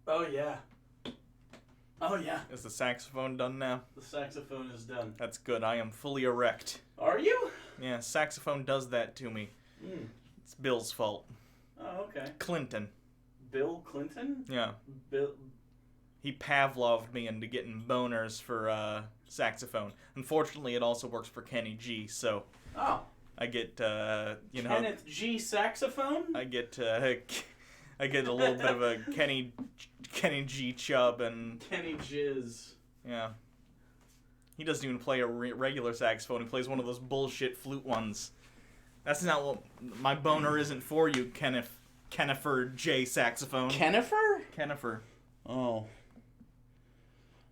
Oh, yeah. Oh, yeah. Is the saxophone done now? The saxophone is done. That's good. I am fully erect. Are you? Yeah, saxophone does that to me. It's Bill's fault. Oh, okay. Clinton. Bill Clinton? Yeah. Bill. He Pavloved me into getting boners for saxophone. Unfortunately, it also works for Kenny G, so... Oh. I get, Kenneth G saxophone? I get a little bit of a Kenny G chub and... Kenny Jizz. Yeah. He doesn't even play a regular saxophone. He plays one of those bullshit flute ones. That's not what... My boner isn't for you, Kennifer J saxophone. Kennifer. Oh.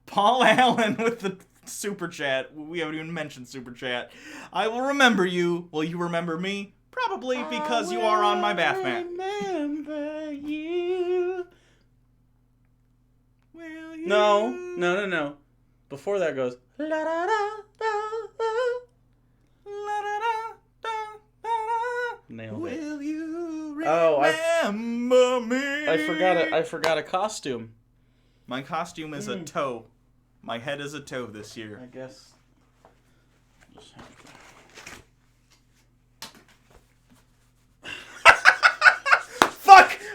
Paul Allen with the super chat. We haven't even mentioned super chat. I will remember you. Will you remember me? Probably because you are on my bath mat. Remember you. Will you? No. Before that goes. La da da da da. La da da da da. Nailed it. Will you remember me? I forgot a costume. My costume is a toe. My head is a toe this year. I guess.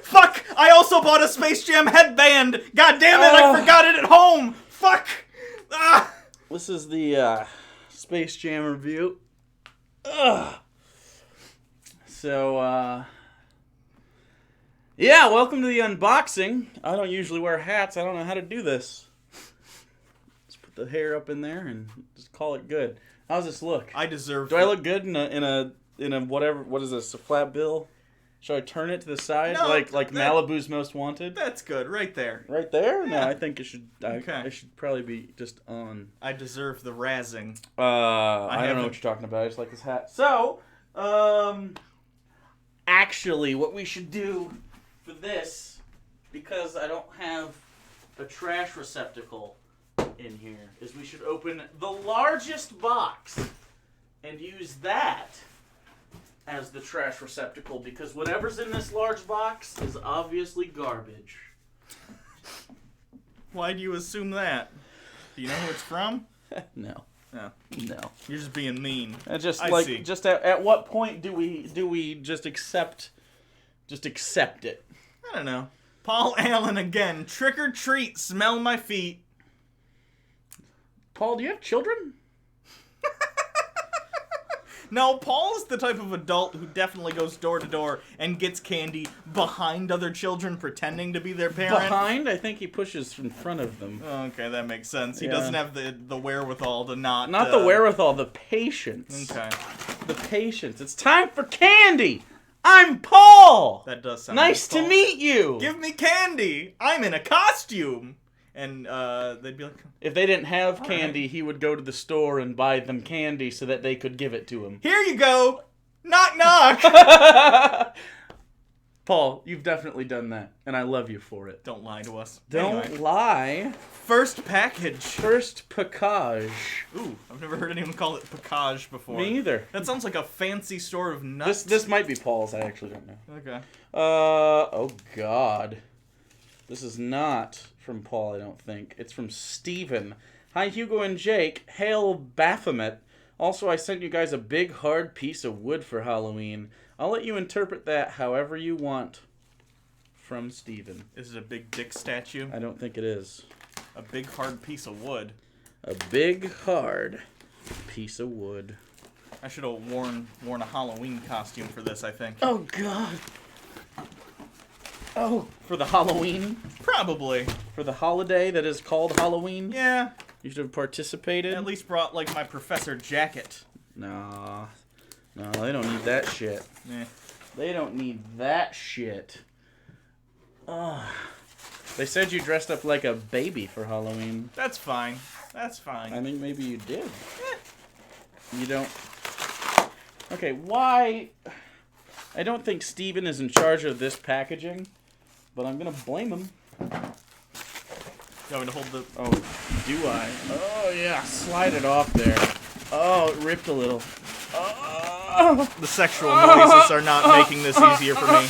Fuck! I also bought a Space Jam headband! God damn it, I forgot it at home! Fuck! Ah! This is the Space Jam review. So, yeah, welcome to the unboxing. I don't usually wear hats. I don't know how to do this. Just put the hair up in there and just call it good. How's this look? I deserve... Do I look good in a whatever, what is this, a flat bill? Should I turn it to the side, No, like Malibu's Most Wanted? That's good, right there. Right there? Yeah. No, I think it should. Okay. I should probably be just on. I deserve the razzing. I don't know what you're talking about. I just like this hat. So, actually, what we should do for this, because I don't have a trash receptacle in here, is we should open the largest box and use that as the trash receptacle, because whatever's in this large box is obviously garbage. Why do you assume that? Do you know who it's from? No. No. No. You're just being mean. See. Just at what point do we just accept it? I don't know. Paul Allen again. Trick or treat, smell my feet. Paul, do you have children? No, Paul's the type of adult who definitely goes door to door and gets candy behind other children pretending to be their parent. Behind? I think he pushes in front of them. Okay, that makes sense. He doesn't have the wherewithal to not... Not the wherewithal, the patience. Okay. The patience. It's time for candy! I'm Paul! That does sound nice to meet you! Give me candy! I'm in a costume! And they'd be like... If they didn't have candy, he would go to the store and buy them candy so that they could give it to him. Here you go! Knock, knock! Paul, you've definitely done that, and I love you for it. Don't lie to us. Don't lie. First package. First package. Ooh, I've never heard anyone call it package before. Me either. That sounds like a fancy store of nuts. This might be Paul's, I actually don't know. Okay. Oh God. This is not from Paul, I don't think. It's from Steven. Hi, Hugo and Jake. Hail Baphomet. Also, I sent you guys a big, hard piece of wood for Halloween. I'll let you interpret that however you want. From Steven. Is it a big dick statue? I don't think it is. A big, hard piece of wood. A big, hard piece of wood. I should have worn a Halloween costume for this, I think. Oh, God. Oh, for the Halloween? Probably. For the holiday that is called Halloween? Yeah. You should have participated. At least brought, like, my professor jacket. Nah. No, they don't need that shit. Eh. They don't need that shit. Ugh. They said you dressed up like a baby for Halloween. That's fine. That's fine. I think maybe you did. You don't... Okay, why... I don't think Steven is in charge of this packaging, but I'm gonna blame him. You want me to hold the... Oh, do I? Oh, yeah. Slide it off there. Oh, it ripped a little. Oh. The sexual noises are not making this easier for me.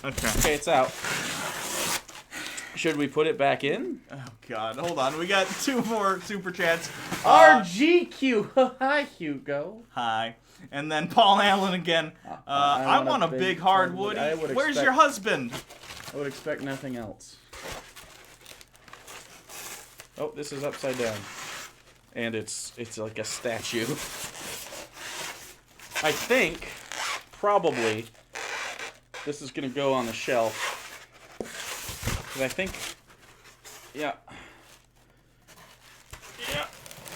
Okay. Okay, it's out. Should we put it back in? Oh, God. Hold on. We got 2 more super chats. RGQ. Hi, Hugo. Hi. And then Paul Allen again. I want a big hard Woody. Where's your husband? I would expect nothing else. Oh, this is upside down. And it's like a statue. I think, probably, this is going to go on the shelf. Because I think, yeah.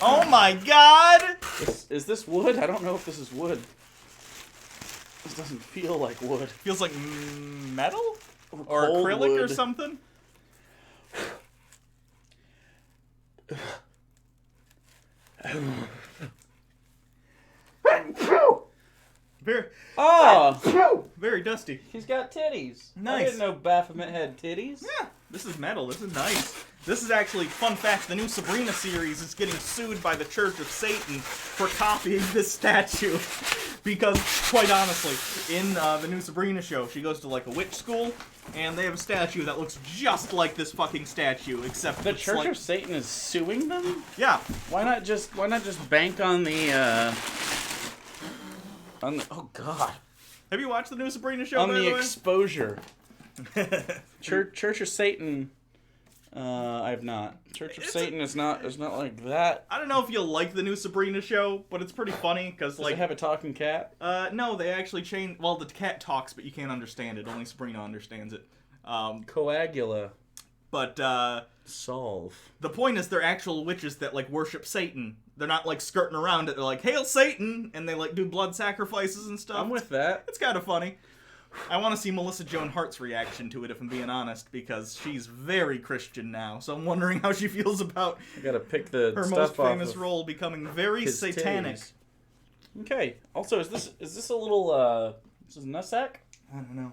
Oh my God! Is this wood? I don't know if this is wood. This doesn't feel like wood. Feels like metal? Or acrylic wood. or something? Very dusty. He's got titties. Nice. I didn't know Baphomet had titties. Yeah, this is metal. This is nice. This is actually, fun fact, the new Sabrina series is getting sued by the Church of Satan for copying this statue. Because, quite honestly, in the new Sabrina show, she goes to like a witch school, and they have a statue that looks just like this fucking statue, except The Church of Satan is suing them? Yeah. Why not just bank on the oh god. Have you watched the new Sabrina show, On by the the way? exposure. Church of Satan. I have not. Church of Satan is not like that. I don't know if you'll like the new Sabrina show, but it's pretty funny because Does it have a talking cat? No, they actually changed. Well, the cat talks, but you can't understand it. Only Sabrina understands it. Coagula. But Solve. the point is, they're actual witches that like worship Satan. They're not like skirting around it. They're like, "Hail Satan!" and they like do blood sacrifices and stuff. I'm with that. It's kind of funny. I want to see Melissa Joan Hart's reaction to it, if I'm being honest, because she's very Christian now. So I'm wondering how she feels about I gotta pick the her stuff most off famous of role becoming very his satanic. titties. Okay. Also, is this a little this is nutsack? I don't know.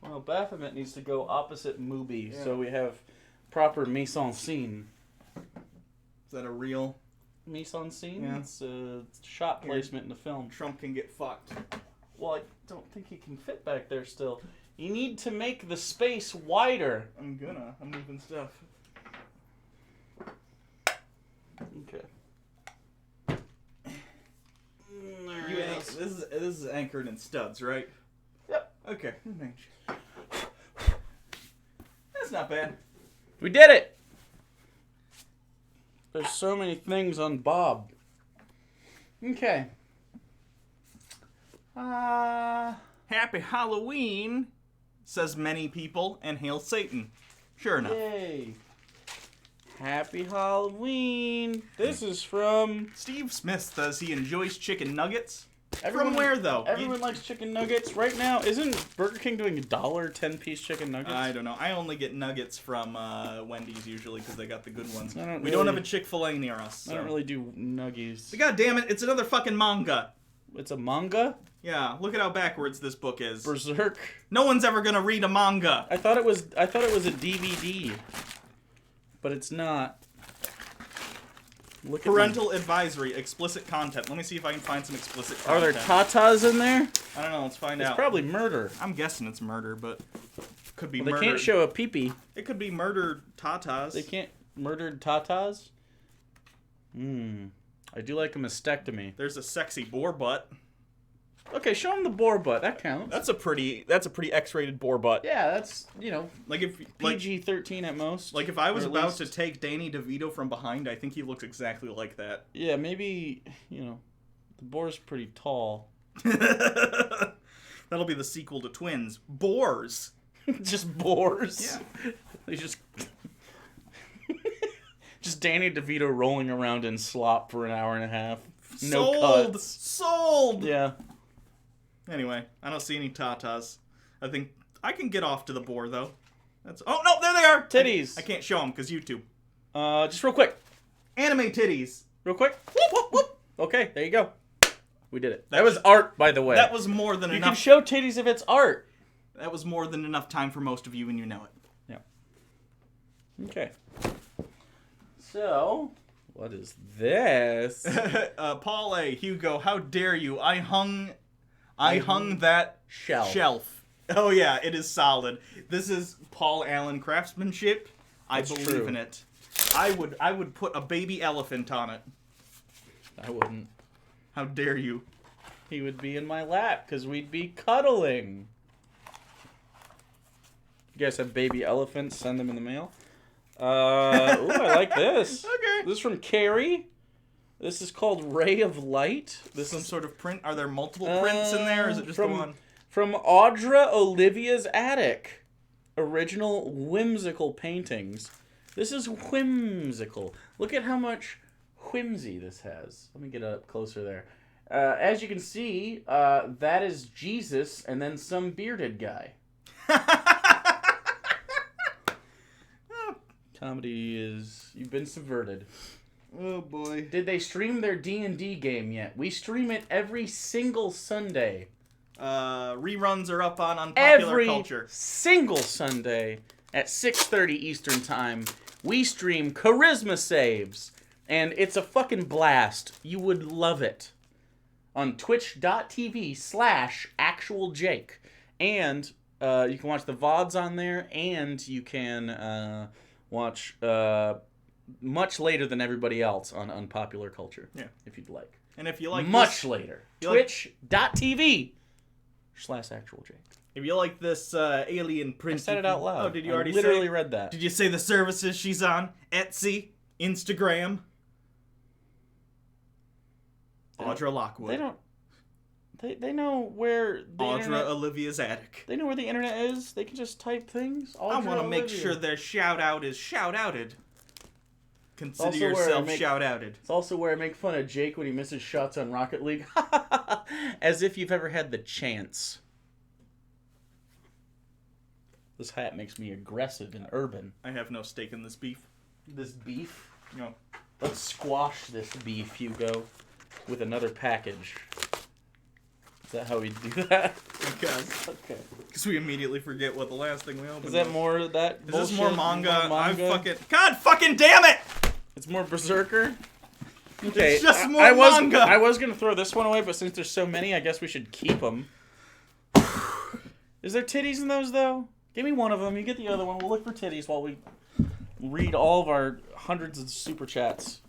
Well, Baphomet needs to go opposite Mubi, Yeah. so we have proper mise en scene. Is that a real Mise en scene? Yeah. It's a shot placement in the film. Trump can get fucked? Well, I don't think he can fit back there still. You need to make the space wider. I'm moving stuff. Okay. This is anchored in studs, right? Yep. Okay. That's not bad. We did it! There's so many things on Bob. Okay. Happy Halloween, says many people, and hail Satan. Sure enough. Yay. Happy Halloween. This is from... Steve Smith says he enjoys chicken nuggets. Everyone, From where, though? Everyone likes chicken nuggets. Right now, isn't Burger King doing $1 10-piece chicken nuggets? I don't know. I only get nuggets from Wendy's usually because they got the good ones. I don't We don't really- have a Chick-fil-A near us. So. I don't really do nuggies. God damn it, it's another fucking manga. It's a manga? Yeah, look at how backwards this book is. Berserk. No one's ever gonna read a manga. I thought it was a DVD. But it's not. Look Parental advisory, explicit content. Let me see if I can find some explicit Are content. there tatas in there? I don't know, let's find It's out. probably murder. I'm guessing it's murder, but could be Well, they murder. can't show a peepee. It could be murdered tatas. They can't murdered tatas? I do like a mastectomy. There's a sexy boar butt. Okay, show them the boar butt. That counts. That's a pretty X-rated boar butt. Yeah, that's, Like if like PG-13 at most. if I was Or at about least- to take Danny DeVito from behind, I think he looks exactly like that. Yeah, maybe, the boar's pretty tall. That'll be the sequel to Twins. Boars. Just boars. Yeah. They just... just Danny DeVito rolling around in slop for an hour and a half. No Sold. cuts. Sold. Yeah. Anyway, I don't see any tatas. I think I can get off to the boar though. Oh no, there they are. Titties. I can't show them because YouTube. Just real quick. Anime titties. Real quick. Whoop, whoop, whoop. Okay, there you go. We did it. That That was art, by the way. That was more than You enough. can show titties if it's art. That was more than enough time for most of you, and you know it. Yeah. Okay. So, what is this? Paul A. Hugo, how dare you? I hung that Shelf. shelf. Oh yeah, it is solid. This is Paul Allen craftsmanship. I That's believe true. in it. I would put a baby elephant on it. I wouldn't. How dare you? He would be in my lap because we'd be cuddling. You guys have baby elephants? Send them in the mail. Ooh, I like this. Okay. This is from Carrie. This is called Ray of Light. This Some is sort of print? Are there multiple prints in there, or is it just from, the one? From Audra Olivia's Attic. Original whimsical paintings. This is whimsical. Look at how much whimsy this has. Let me get up closer there. As you can see, that is Jesus and then some bearded guy. Comedy is... You've been subverted. Oh boy. Did they stream their D&D game yet? We stream it every single Sunday. Reruns are up on Unpopular Every Culture. single Sunday at 6:30 Eastern Time, we stream Charisma Saves. And it's a fucking blast. You would love it. On twitch.tv/actualjake. And you can watch the VODs on there, and you can watch much later than everybody else on Unpopular Culture. Yeah. If you'd like. And if you like Much this, later. you like- twitch.tv/actualjake. if you like this alien print, I said it out loud. Oh, did you I already literally say? read that. Did you say the services she's on? Etsy, Instagram. Audra Lockwood. They don't. They know where the Audra internet. Olivia's Attic. They know where the internet is. They can just type things. I want to make Olivia. sure their shout out is shout outed. Consider Also where I yourself make- shout outed. It's also where I make fun of Jake when he misses shots on Rocket League. As if you've ever had the chance. This hat makes me aggressive and urban. I have no stake in this beef. This beef? No. Let's squash this beef, Hugo, with another package. Is that how we do that? Because Okay. we immediately forget what the last thing we opened Is that was. more of that Is this more bullshit? manga? More I fucking... God fucking damn it! It's more Berserker? Okay. It's just more I was, manga. I was going to throw this one away, but since there's so many, I guess we should keep them. Is there titties in those, though? Give me one of them. You get the other one. We'll look for titties while we read all of our hundreds of super chats.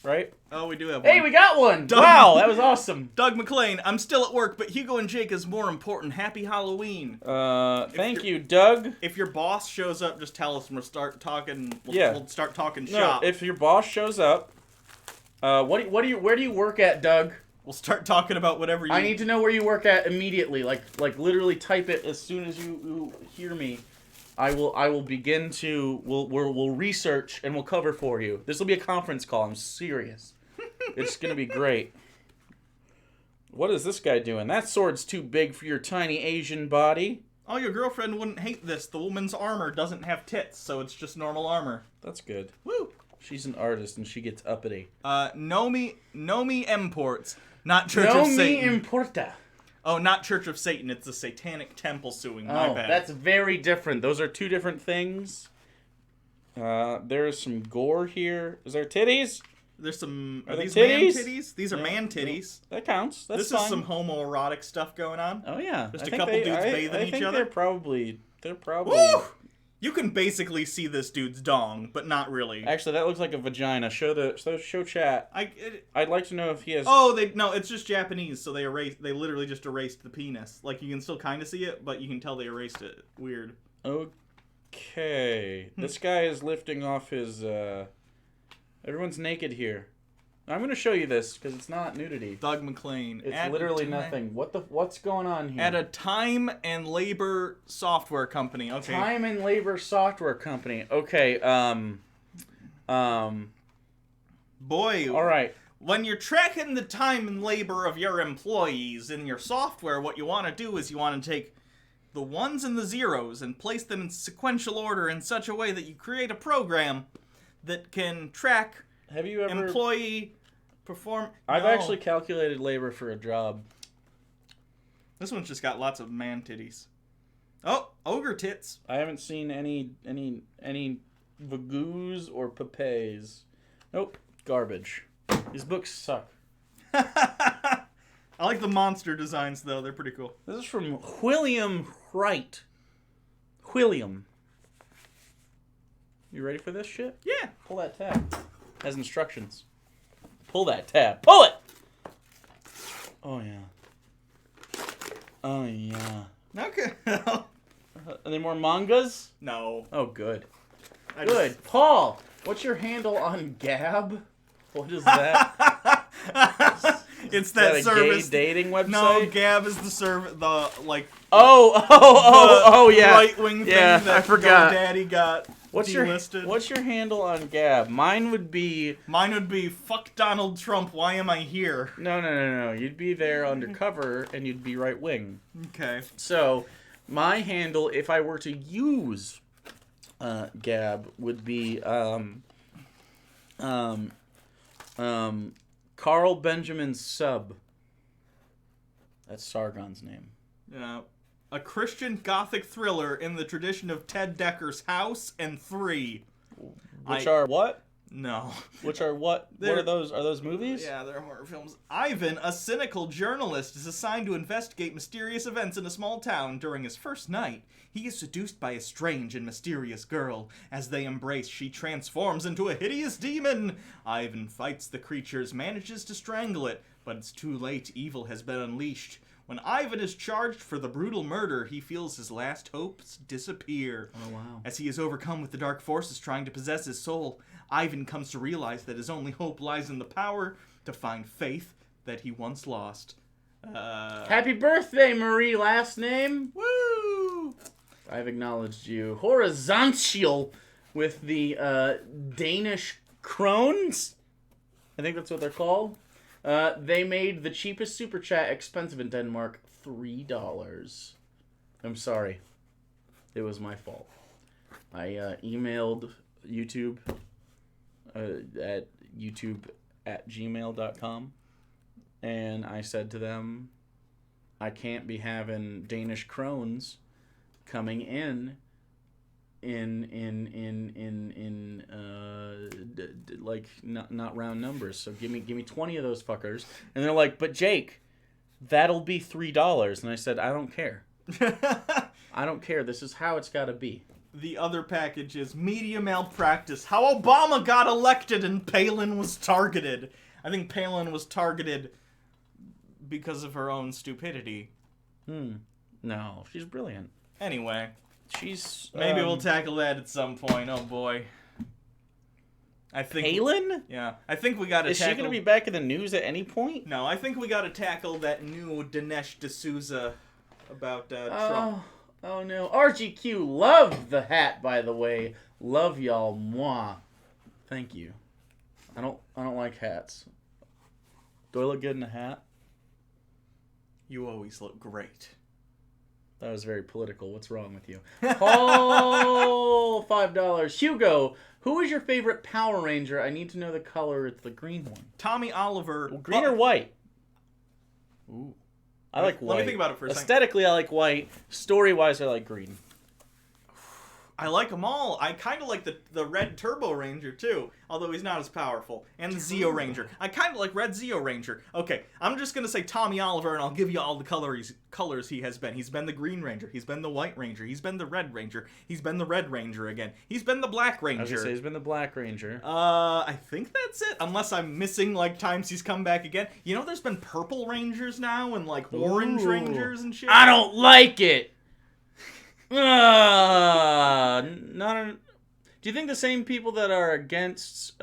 Right? Oh, we do have one. Hey, we got one! Doug- Wow, that was awesome. Doug McLean, I'm still at work, but Hugo and Jake is more important. Happy Halloween. Thank you, Doug. If your boss shows up, just tell us and we'll start talking. Yeah. We'll start talking No, shop. if your boss shows up, where do you work at, Doug? We'll start talking about whatever you... I need to know where you work at immediately. Like literally type it as soon as you hear me. I will begin to we'll research and we'll cover for you. This will be a conference call. I'm serious. It's gonna be great. What is this guy doing? That sword's too big for your tiny Asian body. Oh, your girlfriend wouldn't hate this. The woman's armor doesn't have tits, so it's just normal armor. That's good. Woo! She's an artist and she gets uppity. Nomi Imports, not Church No of me Satan. importa. Oh, not Church of Satan. It's the Satanic Temple suing. My Oh, bad. that's very different. Those are two different things. There is some gore here. Is there titties? There's some... Are Are they these titties? man titties? These are Yeah. man titties. That counts. That's This fine. is some homoerotic stuff going on. Oh yeah. Just I a think couple dudes bathing I each think other? They're probably. Woo! You can basically see this dude's dong, but not really. Actually, that looks like a vagina. Show chat. I'd like to know if he has. Oh, no, it's just Japanese, so they literally just erased the penis. Like, you can still kind of see it, but you can tell they erased it. Weird. Okay. This guy is lifting off his. Everyone's naked here. I'm gonna show you this because it's not nudity. Doug McLean. It's literally nothing. What's going on here? At a time and labor software company. Okay. Time and labor software company. Okay. Boy. All right. When you're tracking the time and labor of your employees in your software, what you want to do is you want to take the ones and the zeros and place them in sequential order in such a way that you create a program that can track Have you ever? employee perform. I've No. actually calculated labor for a job. This one's just got lots of man titties. Oh, ogre tits. I haven't seen any vagoos or papes. Nope, garbage. These books suck. I like the monster designs though; they're pretty cool. This is from William Wright. William. You ready for this shit? Yeah. Pull that tab. Has instructions. Pull that tab. Pull it! Oh, yeah. Oh, yeah. Okay. Are there more mangas? No. Oh, good. I Good. just- Paul, what's your handle on Gab? What is that? It's Is that that a service. gay dating website? No, Gab is the Yeah. right-wing Yeah, thing that I forgot. GoDaddy got What's delisted. your handle on Gab? Mine would be Mine would be fuck Donald Trump. Why am I here? no. You'd be there undercover and you'd be right wing. Okay. So, my handle, if I were to use Gab, would be Carl Benjamin Sub. That's Sargon's name. A Christian Gothic thriller in the tradition of Ted Decker's House and 3. Which are what? No. Which are what? What are those? Are those movies? Yeah, they're horror films. Ivan, a cynical journalist, is assigned to investigate mysterious events in a small town. During his first night, he is seduced by a strange and mysterious girl. As they embrace, she transforms into a hideous demon. Ivan fights the creatures, manages to strangle it, but it's too late. Evil has been unleashed. When Ivan is charged for the brutal murder, he feels his last hopes disappear. Oh, wow. As he is overcome with the dark forces trying to possess his soul, Ivan comes to realize that his only hope lies in the power to find faith that he once lost. Happy birthday, Marie, last name. Woo! I've acknowledged you. Horizontal with the Danish crones. I think that's what they're called. They made the cheapest super chat expensive in Denmark, $3. I'm sorry. It was my fault. I emailed YouTube at youtube@gmail.com and I said to them, I can't be having Danish krones coming in like not round numbers. So give me 20 of those fuckers. And they're like, but Jake, that'll be $3. And I said, I don't care. I don't care. This is how it's got to be. The other package is media malpractice. How Obama got elected and Palin was targeted. I think Palin was targeted because of her own stupidity. No, she's brilliant. Anyway. She's Maybe we'll tackle that at some point. Oh boy. I think Palin? Yeah. I think we gotta Is tackle... she going to be back in the news at any point? No, I think we gotta tackle that new Dinesh D'Souza about Trump. Oh no. RGQ, love the hat, by the way. Love y'all, moi. Thank you. I don't like hats. Do I look good in a hat? You always look great. That was very political. What's wrong with you? Oh, $5. Hugo, who is your favorite Power Ranger? I need to know the color. It's the green one. Tommy Oliver. Green or white? Ooh. I like white. Let me think about it for a second. Aesthetically, I like white. Story-wise, I like green. I like them all. I kind of like the Red Turbo Ranger, too. Although he's not as powerful. And the Zeo Ranger. I kind of like Red Zeo Ranger. Okay, I'm just going to say Tommy Oliver, and I'll give you all the colors he has been. He's been the Green Ranger. He's been the White Ranger. He's been the Red Ranger. He's been the Red Ranger again. He's been the Black Ranger. I was going to say, he's been the Black Ranger. I think that's it. Unless I'm missing, like, times he's come back again. You know, there's been Purple Rangers now, and, like, Orange Rangers and shit. I don't like it! Do you think the same people that are against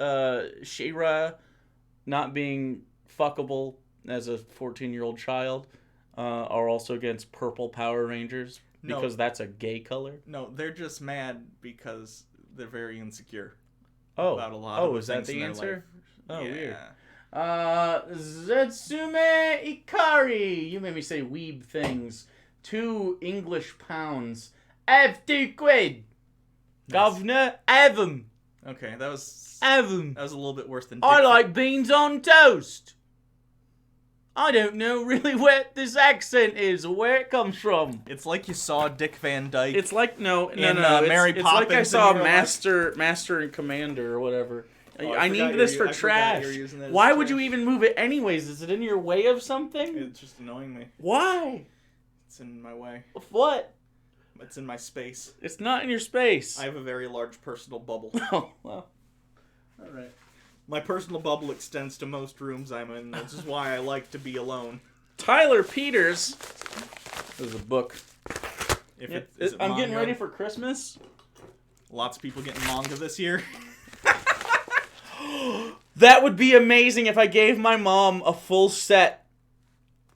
She-Ra not being fuckable as a 14-year-old child are also against purple Power Rangers? Because that's a gay color? No, they're just mad because they're very insecure. Oh, about a lot of is that things in the their answer? life. Oh, Yeah. weird. Zetsume Ikari! You made me say weeb things. 2 English pounds. Have 2 quid! Governor, have 'em! Okay, that was Have 'em! a little bit worse than I Dick. like beans on toast! I don't know really where this accent is or where it comes from. It's like you saw Dick Van Dyke. It's like, no, In, it's, Mary it's like I Poppins saw and you were Master and Commander or whatever. Oh, I need forgot this you- for I forgot trash. you were using that as Why would trash. you even move it anyways? Is it in your way of something? It's just annoying me. Why? It's in my way. What? It's in my space. It's not in your space. I have a very large personal bubble. Oh, well. All right. My personal bubble extends to most rooms I'm in. This is why I like to be alone. Tyler Peters. There's a book. Is it I'm getting manga? ready for Christmas. Lots of people getting manga this year. That would be amazing if I gave my mom a full set,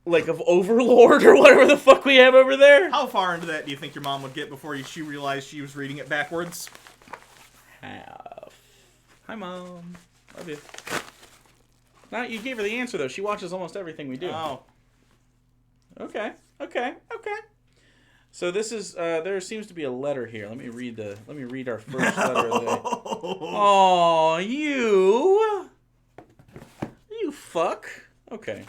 like, of Overlord or whatever the fuck we have over there. How far into that do you think your mom would get before she realized she was reading it backwards? Half. Hi, Mom. Love you. Now, you gave her the answer, though. She watches almost everything we do. Oh. Okay. So this is, there seems to be a letter here. Let me read our first letter of the day. Oh, you fuck. Okay.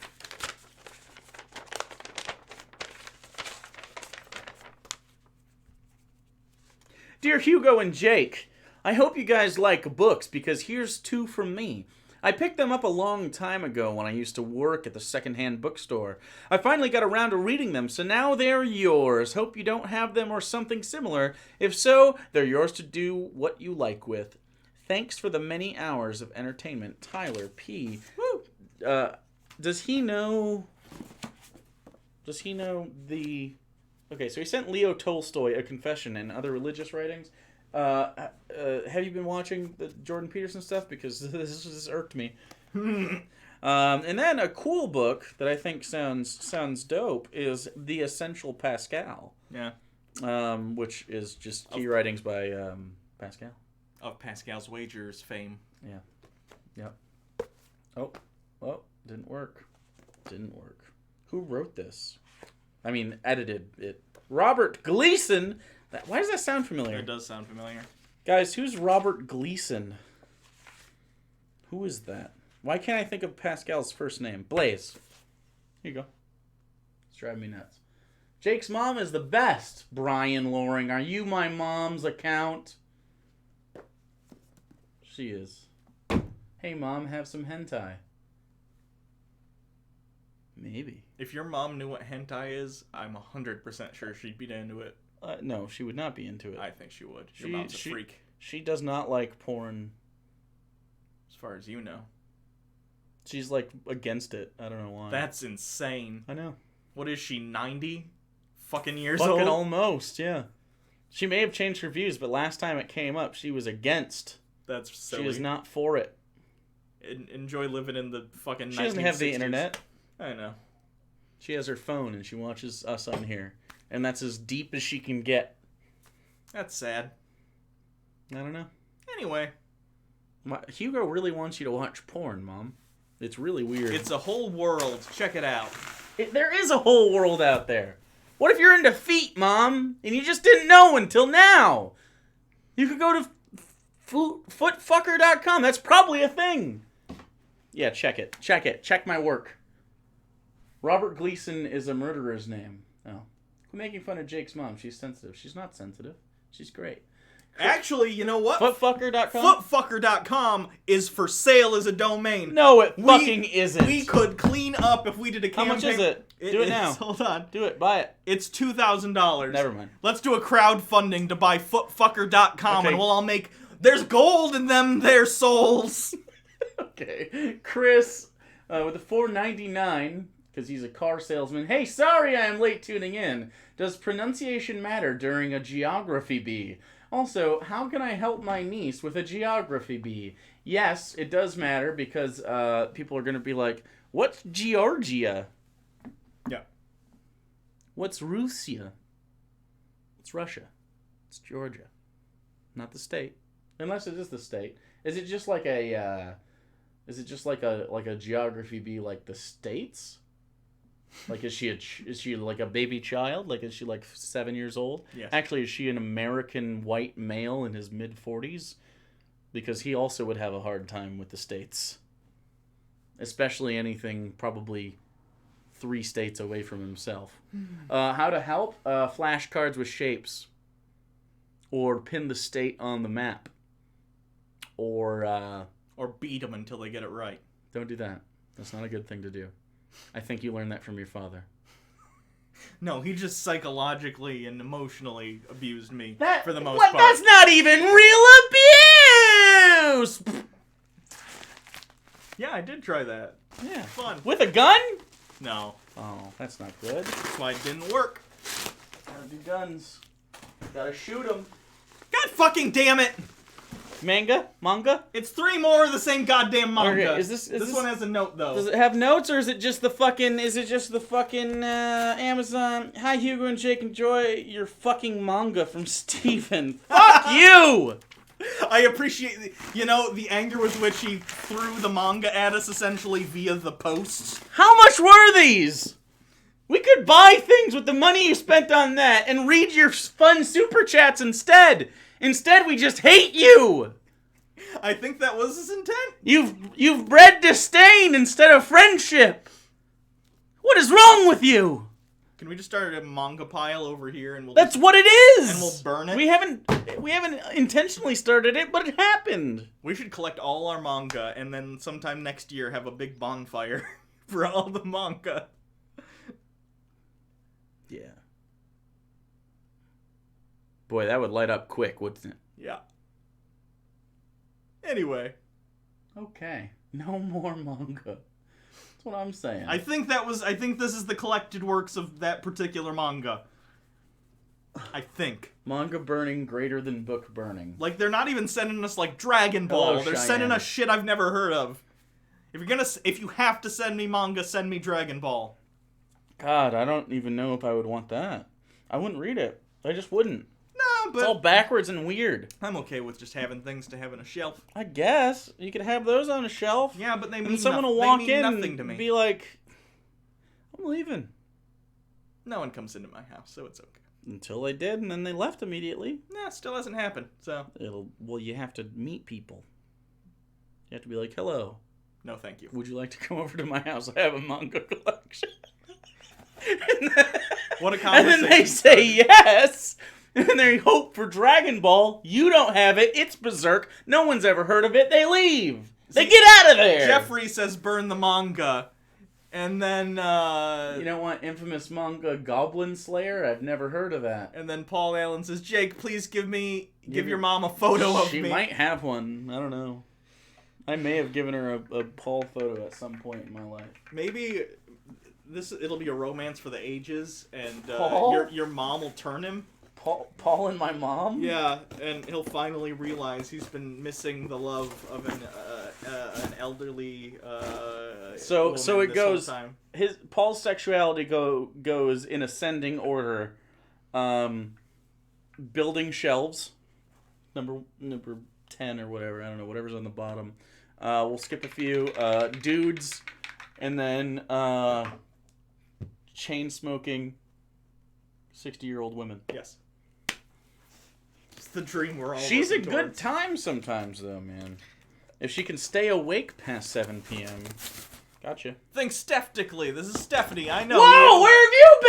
Dear Hugo and Jake, I hope you guys like books because here's 2 from me. I picked them up a long time ago when I used to work at the secondhand bookstore. I finally got around to reading them, so now they're yours. Hope you don't have them or something similar. If so, they're yours to do what you like with. Thanks for the many hours of entertainment, Tyler P. Woo! Does he know the... Okay, so he sent Leo Tolstoy a confession and other religious writings. Have you been watching the Jordan Peterson stuff? Because this irked me. And then a cool book that I think sounds dope is The Essential Pascal. Yeah. Which is just key writings by Pascal. Of Pascal's Wagers fame. Yeah. Yep. Oh, didn't work. Who wrote this? I mean, edited it. Robert Gleason. Why does that sound familiar? It does sound familiar. Guys, who's Robert Gleason? Who is that? Why can't I think of Pascal's first name? Blaze. Here you go. It's driving me nuts. Jake's mom is the best. Brian Loring, are you my mom's account? She is. Hey, Mom, have some hentai. Maybe. If your mom knew what hentai is, I'm 100% sure she'd be into it. No, she would not be into it. I think she would. Your mom's a freak. She does not like porn. As far as you know. She's, like, against it. I don't know why. That's insane. I know. What is she, 90 fucking years old? old? Almost, yeah. She may have changed her views, but last time it came up, she was against. That's silly. She is not for it. Enjoy living in the fucking 1960s. She doesn't have the internet. I know. She has her phone, and she watches us on here. And that's as deep as she can get. That's sad. I don't know. Anyway. Hugo really wants you to watch porn, Mom. It's really weird. It's a whole world. Check it out. There is a whole world out there. What if you're into feet, Mom, and you just didn't know until now? You could go to footfucker.com. That's probably a thing. Yeah, check it. Check my work. Robert Gleason is a murderer's name. Oh. We're making fun of Jake's mom. She's sensitive. She's not sensitive. She's great. Actually, you know what? Footfucker.com? Footfucker.com is for sale as a domain. No, it fucking isn't. We could clean up if we did a campaign. How much is it? Do it now. Hold on. Do it. Buy it. It's $2,000. Never mind. Let's do a crowdfunding to buy footfucker.com Okay. and we'll all make... There's gold in them their souls. Okay. Chris, with the $4.99... because he's a car salesman. Hey, sorry I am late tuning in. Does pronunciation matter during a geography bee? Also, how can I help my niece with a geography bee? Yes, it does matter because people are going to be like, what's Georgia? Yeah. What's Russia? It's Russia. It's Georgia. Not the state. Unless it is the state. Is it just like a geography bee like the states? Like, is she like a baby child? Like, is she like 7 years old? Yes. Actually, is she an American white male in his mid-40s? Because he also would have a hard time with the states. Especially anything probably 3 states away from himself. How to help? Flashcards with shapes. Or pin the state on the map. Or beat them until they get it right. Don't do that. That's not a good thing to do. I think you learned that from your father. No, he just psychologically and emotionally abused me for the most what? part. That's not even real abuse! Yeah, I did try that. Yeah. Fun. With a gun? No. Oh, that's not good. That's why it didn't work. Gotta do guns. Gotta shoot them. God fucking damn it! Manga? It's 3 more of the same goddamn manga. Okay, is this one has a note though. Does it have notes, or is it just the fucking? Amazon? Hi, Hugo and Jake. Enjoy your fucking manga from Steven. Fuck you! I appreciate the anger with which he threw the manga at us essentially via the posts. How much were these? We could buy things with the money you spent on that and read your fun super chats instead. Instead, we just hate you. I think that was his intent. You've bred disdain instead of friendship. What is wrong with you? Can we just start a manga pile over here and That's what it is. And we'll burn it. We haven't intentionally started it, but it happened. We should collect all our manga and then sometime next year have a big bonfire for all the manga. Yeah. Boy, that would light up quick, wouldn't it? Yeah. Anyway. Okay. No more manga. That's what I'm saying. I think this is the collected works of that particular manga. I think. Manga burning greater than book burning. Like, they're not even sending us, like, Dragon Ball. Hello, they're Cheyenne. sending us shit I've never heard of. If you have to send me manga, send me Dragon Ball. God, I don't even know if I would want that. I wouldn't read it. I just wouldn't. No, It's all but backwards and weird. I'm okay with just having things to have on a shelf. I guess. You could have those on a shelf. Yeah, but they mean And someone will they walk mean in nothing to and me. be like, I'm leaving. No one comes into my house, so it's okay. Until they did, and then they left immediately. Nah, still hasn't happened, so Well, you have to meet people. You have to be like, hello. no thank you. Would you like to come over to my house? I have a manga collection. What a And conversation. then they say yes. And they hope for Dragon Ball. You don't have it. It's Berserk. No one's ever heard of it. They leave. They get out of there. Jeffrey says burn the manga. And then, You don't want infamous manga Goblin Slayer? I've never heard of that. and then Paul Allen says, Jake, please give your mom a photo of She me. might have one. I don't know. I may have given her a Paul photo at some point in my life. Maybe it'll be a romance for the ages, and Paul? your mom will turn him. Paul and my mom? Yeah, and he'll finally realize he's been missing the love of an elderly So woman it this whole goes. time. Paul's sexuality goes in ascending order. Building shelves, number 10 or whatever. I don't know, whatever's on the bottom. We'll skip a few. Dudes, and then chain smoking 60-year-old women. Yes. It's the dream we're all She's a working good towards. time sometimes, though, man. If she can stay awake past 7 p.m. Gotcha. Think skeptically. This is Stephanie. I know. Whoa, you. where have you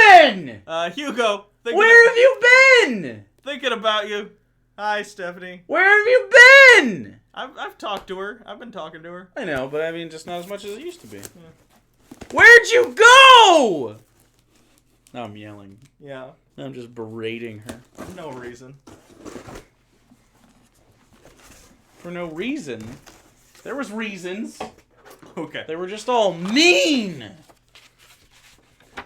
been? Hugo. Where have you been? Thinking about you. Hi, Stephanie. Where have you been? I've talked to her. I've been talking to her. I know, but I mean, just not as much as it used to be. Where'd you go? Now I'm yelling. Yeah. I'm just berating her. For no reason. For no reason. There was reasons. Okay. They were just all mean.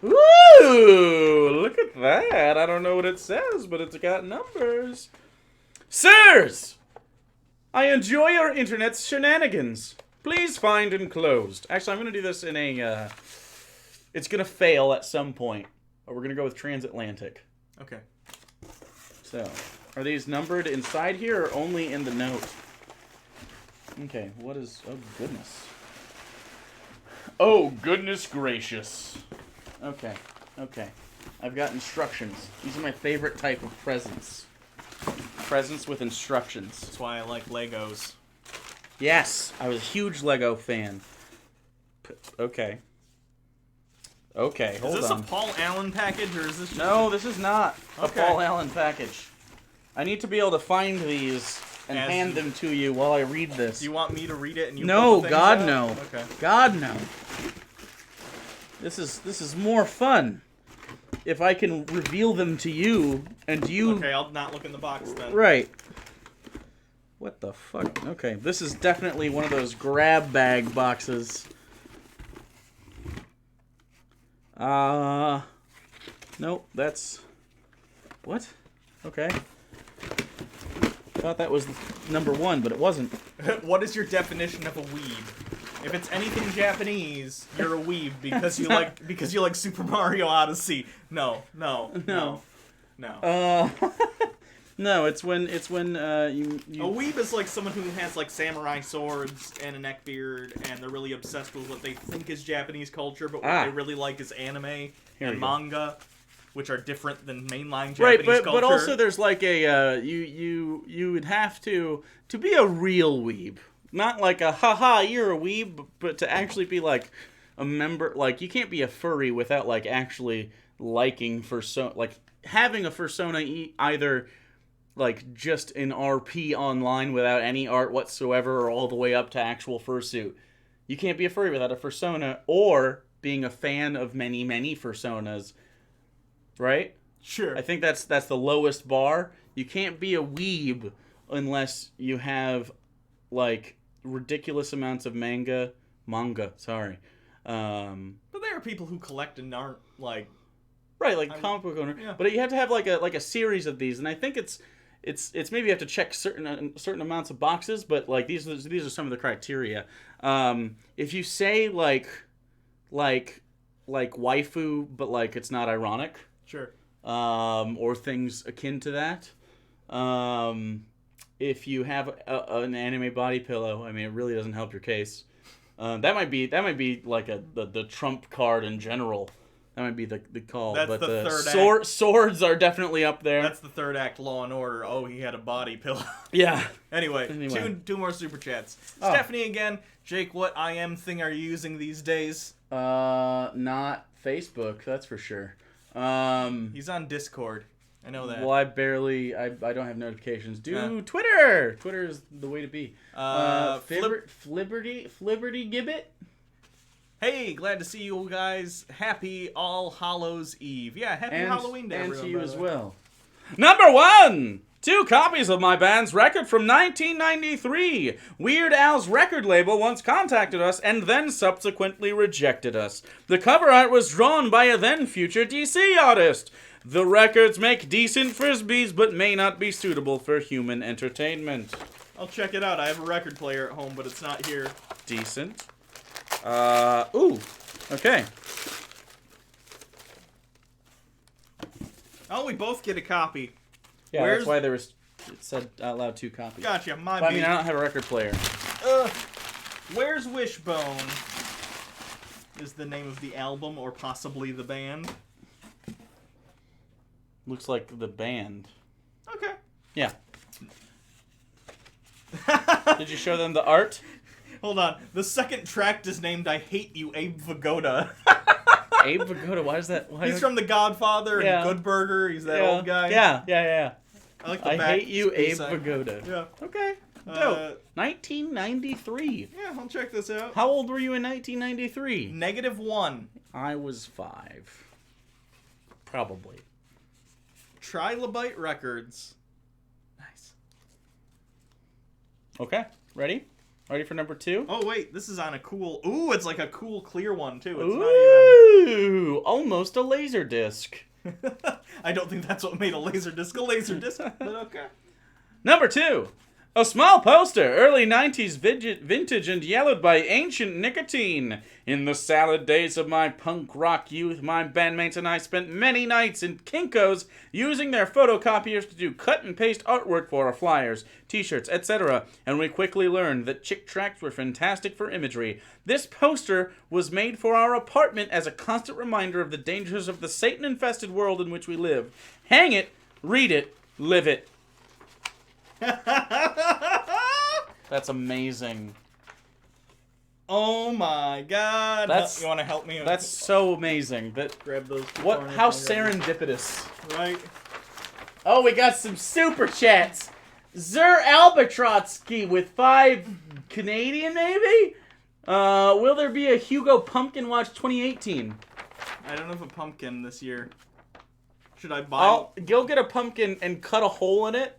Ooh, look at that. I don't know what it says, but it's got numbers. Sirs, I enjoy your internet's shenanigans. Please find enclosed. Actually, I'm going to do this in a... it's going to fail at some point. But we're going to go with transatlantic. Okay. So, are these numbered inside here or only in the note? Okay, what is... Oh, goodness. Oh, goodness gracious. Okay. I've got instructions. These are my favorite type of presents. Presents with instructions. That's why I like Legos. Yes, I was a huge Lego fan. Okay, hold Is this on. a Paul Allen package, or is this just... No, this is not Okay. a Paul Allen package. I need to be able to find these and As hand you- them to you while I read this. Do you want me to read it and you No, pull the things God, out? no. Okay. God, no. This is more fun. if I can reveal them to you, and you... Okay, I'll not look in the box then. Right. What the fuck? Okay, this is definitely one of those grab bag boxes. Nope, that's... What? Okay. Thought that was number 1, but it wasn't. What is your definition of a weeb? If it's anything Japanese, you're a weeb because you like Super Mario Odyssey. No. No, it's when you A weeb is like someone who has like samurai swords and a neckbeard, and they're really obsessed with what they think is Japanese culture, but what they really like is anime and manga, which are different than mainline Japanese culture. But also there's like a you would have to be a real weeb, not like a haha you're a weeb, but to actually be like a member. Like you can't be a furry without like actually liking having a fursona either like just an RP online without any art whatsoever, or all the way up to actual fursuit. You can't be a furry without a fursona, or being a fan of many fursonas. Right? Sure. I think that's the lowest bar. You can't be a weeb unless you have like ridiculous amounts of manga. Sorry. But there are people who collect and aren't like. Right, like comic book owner. Yeah. But you have to have like a series of these, and I think it's maybe you have to check certain amounts of boxes, but like these are some of the criteria. If you say like waifu, but like it's not ironic. Sure. Or things akin to that. If you have an anime body pillow, I mean, it really doesn't help your case. That might be like the trump card in general. That might be the call. That's but the third act. Swords are definitely up there. That's the third act Law and Order. Oh, he had a body pillow. Yeah. Anyway. Two more super chats. Oh. Stephanie again. Jake, what IM thing are you using these days? Not Facebook, that's for sure. He's on Discord. I know that. Well, I don't have notifications. Twitter! Twitter is the way to be. Flibberty Gibbet? Hey, glad to see you guys. Happy All Hallows Eve. Yeah, happy Halloween to everyone. And to you as well. Number 1! 2 copies of my band's record from 1993. Weird Al's record label once contacted us and then subsequently rejected us. The cover art was drawn by a then future DC artist. The records make decent frisbees but may not be suitable for human entertainment. I'll check it out. I have a record player at home, but it's not here. Decent. Ooh. Okay. Oh, we both get a copy. Yeah, that's why it said out loud 2 copies. Gotcha, I mean, I don't have a record player. Where's Wishbone? Is the name of the album, or possibly the band? Looks like the band. Okay. Yeah. Did you show them the art? Hold on. The second tract is named I Hate You, Abe Vigoda. Abe Vigoda, why is that? He's from The Godfather and Good Burger. He's that old guy. Yeah. I like the I back Hate You, Abe side. Vigoda. Yeah. Okay. Dope. 1993. Yeah, I'll check this out. How old were you in 1993? -1. I was 5. Probably. Trilobite Records. Nice. Okay. Ready? Ready for number 2? Oh, wait. This is on a cool... Ooh, it's like a cool clear one, too. It's Ooh! Almost a laser disc. I don't think that's what made a laser disc, but okay. Number 2. A small poster, early 90s vintage and yellowed by ancient nicotine. In the salad days of my punk rock youth, my bandmates and I spent many nights in Kinko's using their photocopiers to do cut and paste artwork for our flyers, t-shirts, etc. And we quickly learned that chick tracts were fantastic for imagery. This poster was made for our apartment as a constant reminder of the dangers of the Satan-infested world in which we live. Hang it, read it, live it. That's amazing. Oh my god. You want to help me? That's so amazing. Grab those. How serendipitous. Right. Oh, we got some super chats. Zer Albatrotsky with 5 Canadian, maybe? Will there be a Hugo Pumpkin Watch 2018? I don't have a pumpkin this year. Should I buy? I'll go get a pumpkin and cut a hole in it.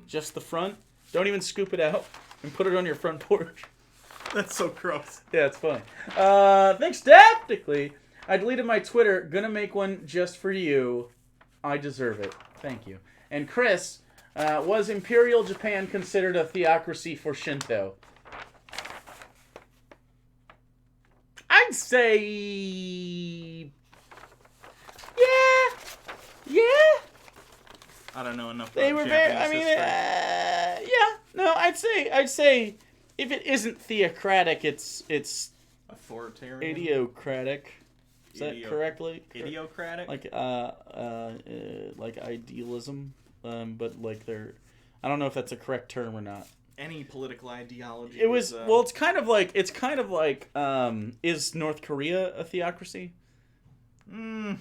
Just the front. Don't even scoop it out. And put it on your front porch. That's so gross. Yeah, it's funny. Thanks, Tactically. I deleted my Twitter. Gonna make one just for you. I deserve it. Thank you. And Chris, was Imperial Japan considered a theocracy for Shinto? I'd say... Yeah. I don't know enough. They about were very... Japanese history. yeah. No, I'd say if it isn't theocratic, it's Authoritarian. idiocratic. Is that correctly? Idiocratic. Like idealism, but like they're... I don't know if that's a correct term or not. Any political ideology. It was it's kind of like is North Korea a theocracy? Kinda.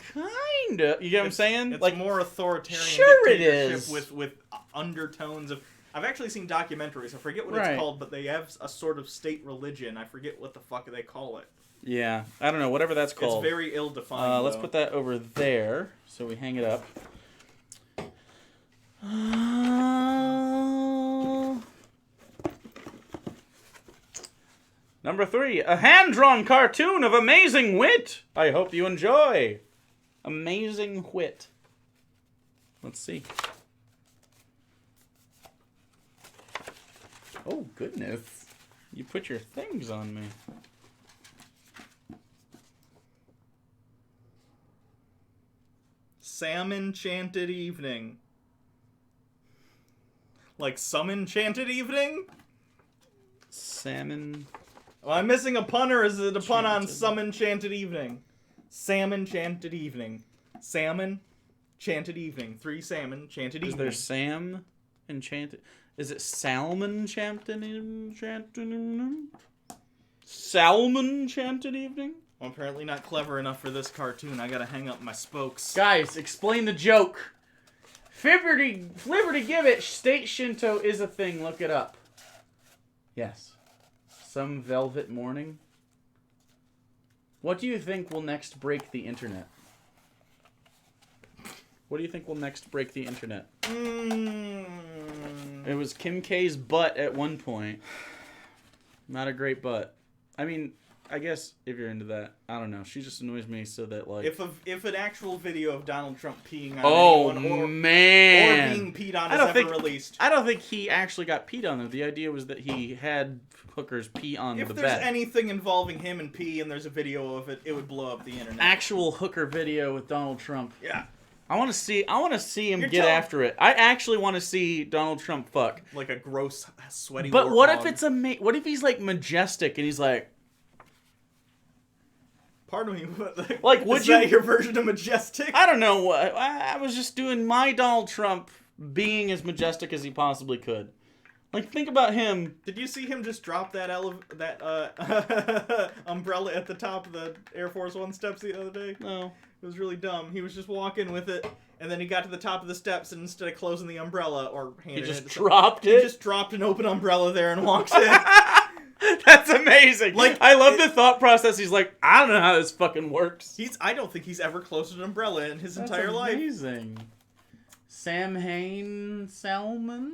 You get what I'm saying? It's like more authoritarian. Sure it dictatorship is. With undertones of. I've actually seen documentaries. I forget what Right. it's called, but they have a sort of state religion. I forget what the fuck they call it. Yeah, I don't know. Whatever that's called. It's very ill-defined. Let's put that over there so we hang it up. Number 3, a hand-drawn cartoon of amazing wit. I hope you enjoy. Amazing wit. Let's see. Oh, goodness. You put your things on me. Salmon Enchanted Evening. Like some enchanted evening? Salmon. Well, I'm missing a pun, or is it a pun on Enchanted. some enchanted evening? Salmon Enchanted Evening. Salmon Enchanted Evening. 3 salmon enchanted Is evening. there Sam enchanted? Is it Salmon enchanted evening? Salmon enchanted evening? I'm apparently not clever enough for this cartoon. I gotta hang up my spokes. Guys, explain the joke. Flibberty give it. State Shinto is a thing. Look it up. Yes. Some velvet morning. What do you think will next break the internet? What do you think will next break the internet? It was Kim K's butt at one point. Not a great butt. I mean, I guess if you're into that, I don't know. She just annoys me so that like. If an actual video of Donald Trump peeing on anyone man, or being peed on is ever released, I don't think he actually got peed on though. The idea was that he had hookers pee on the bed. if there's anything involving him and pee and there's a video of it, it would blow up the internet. Actual hooker video with Donald Trump. Yeah. I want to see him You're get telling- after it. I actually want to see Donald Trump fuck. Like a gross, sweaty. But what if warthog. it's what if he's like majestic and he's like. Pardon me, but Like, would is that you- your version of majestic? I don't know. I was just doing my Donald Trump being as majestic as he possibly could. Like, think about him. Did you see him just drop that umbrella at the top of the Air Force One steps the other day? No. It was really dumb. He was just walking with it, and then he got to the top of the steps, and instead of closing the umbrella or handing He just it, dropped he it. just dropped an open umbrella there and walked in. That's amazing. Like, I love the thought process. He's like, I don't know how this fucking works. I don't think he's ever closed an umbrella in his entire life. Amazing. Sam Hain Salmon.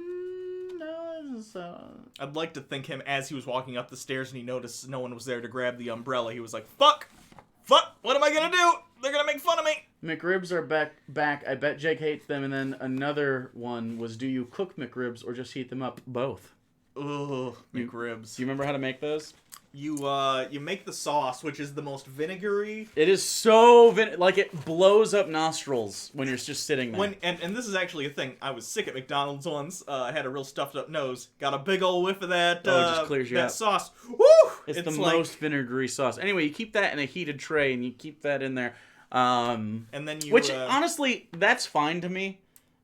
No, it's, I'd like to think him as he was walking up the stairs and he noticed no one was there to grab the umbrella. He was like, fuck, what am I gonna do? They're gonna make fun of me. McRibs are back. I bet Jake hates them. And then another one was, do you cook McRibs or just heat them up? Both. Ugh, McRibs. Do you remember how to make those? You make the sauce, which is the most vinegary. It is so like it blows up nostrils when you're just sitting there. And this is actually a thing. I was sick at McDonald's once. I had a real stuffed up nose. Got a big old whiff of that. Oh, it just clears you that out. sauce. Woo! It's the like, most vinegary sauce. Anyway, you keep that in a heated tray and you keep that in there. And then you. Which honestly, that's fine to me.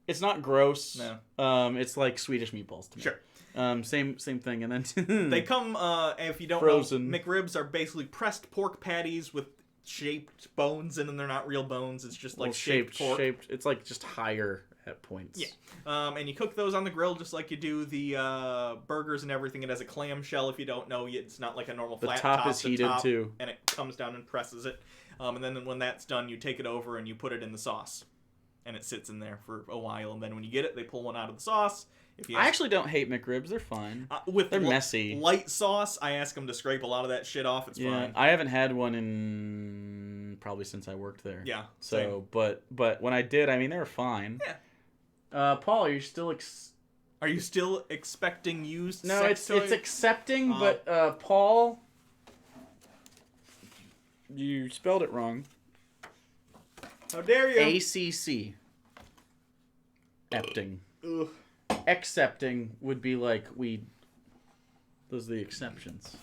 It's not gross. No. It's like Swedish meatballs to me. Sure. Same thing, and then They come, if you don't Frozen. know, McRibs are basically pressed pork patties with shaped bones in them. They're not real bones. It's just like shaped pork. It's like just higher at points. Yeah. And you cook those on the grill just like you do the burgers and everything. It has a clamshell. If you don't know, it's not like a normal The flat top top. is heated too. And it comes down and presses it. And then when that's done, you take it over and you put it in the sauce. and it sits in there for a while, and then when you get it, they pull one out of the sauce. If you I actually don't hate McRibs. They're fine. They're messy. Light sauce, I ask them to scrape a lot of that shit off. It's fine. I haven't had one in probably since I worked there. Yeah. So, but when I did, I mean, they were fine. Yeah. Paul, are you still Are you still expecting used? No, sex toy? it's accepting, but Paul, you spelled it wrong. How dare you? ACC. Epting. Ugh. Accepting would be like those are the exceptions.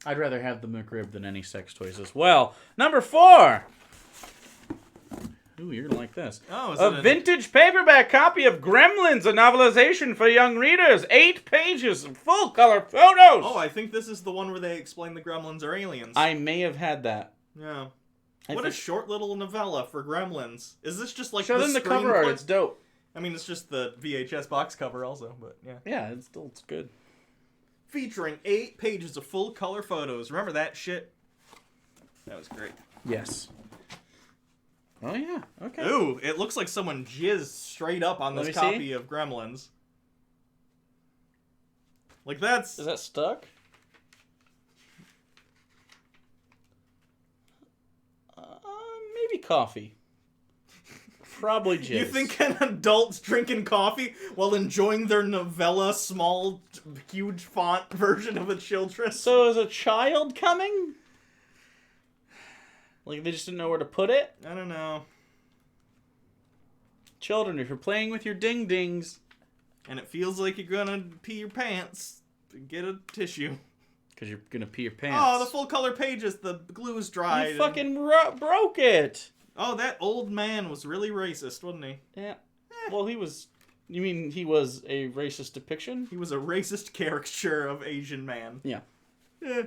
I'd rather have the McRib than any sex toys as well. Number 4. Ooh, you're gonna like this. Oh, is A vintage paperback copy of Gremlins, a novelization for young readers. 8 pages of full color photos. Oh, I think this is the one where they explain the gremlins are aliens. I may have had that. Yeah. What a short little novella for Gremlins. Is this just like show them the cover art? It's dope. I mean, it's just the VHS box cover also, but yeah. Yeah, it's good. Featuring 8 pages of full color photos. Remember that shit? That was great. Yes. Oh yeah. Okay. Ooh, it looks like someone jizzed straight up on this copy of Gremlins. Like that's... Is that stuck? Maybe coffee. Probably jizz. You think an adult's drinking coffee while enjoying their novella small, huge font version of a children's? So is a child coming? Like they just didn't know where to put it? I don't know. Children, if you're playing with your ding-dings... And it feels like you're gonna pee your pants, get a tissue. Because you're gonna pee your pants. Oh, the full color pages, the glue's dried. You fucking broke it! Oh, that old man was really racist, wasn't he? Yeah. Well, he was... You mean he was a racist depiction? He was a racist caricature of Asian man. Yeah. Eh.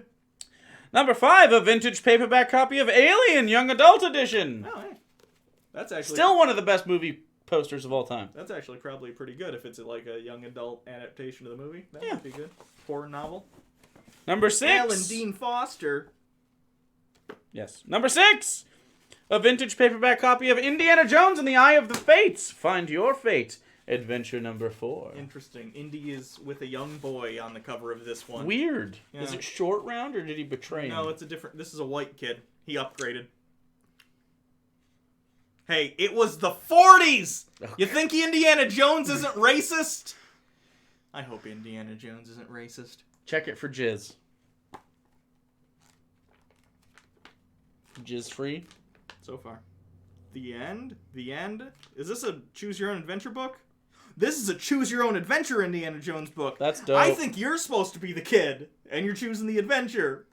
Number 5, a vintage paperback copy of Alien, Young Adult Edition. Oh, hey. That's actually... Still one of the best movie posters of all time. That's actually probably pretty good if it's like a young adult adaptation of the movie. That would be good. Horror novel. Number 6. Alan Dean Foster. Yes. Number 6. A vintage paperback copy of Indiana Jones and the Eye of the Fates. Find your fate. Adventure number 4. Interesting. Indy is with a young boy on the cover of this one. Weird. Yeah. Is it Short Round or did he betray him? No, it's a different... This is a white kid. He upgraded. Hey, it was the 40s! Okay. You think Indiana Jones isn't racist? I hope Indiana Jones isn't racist. Check it for jizz. Jizz free? So far. The end? The end? Is this a choose your own adventure book? This is a choose your own adventure Indiana Jones book. That's dope. I think you're supposed to be the kid, and you're choosing the adventure.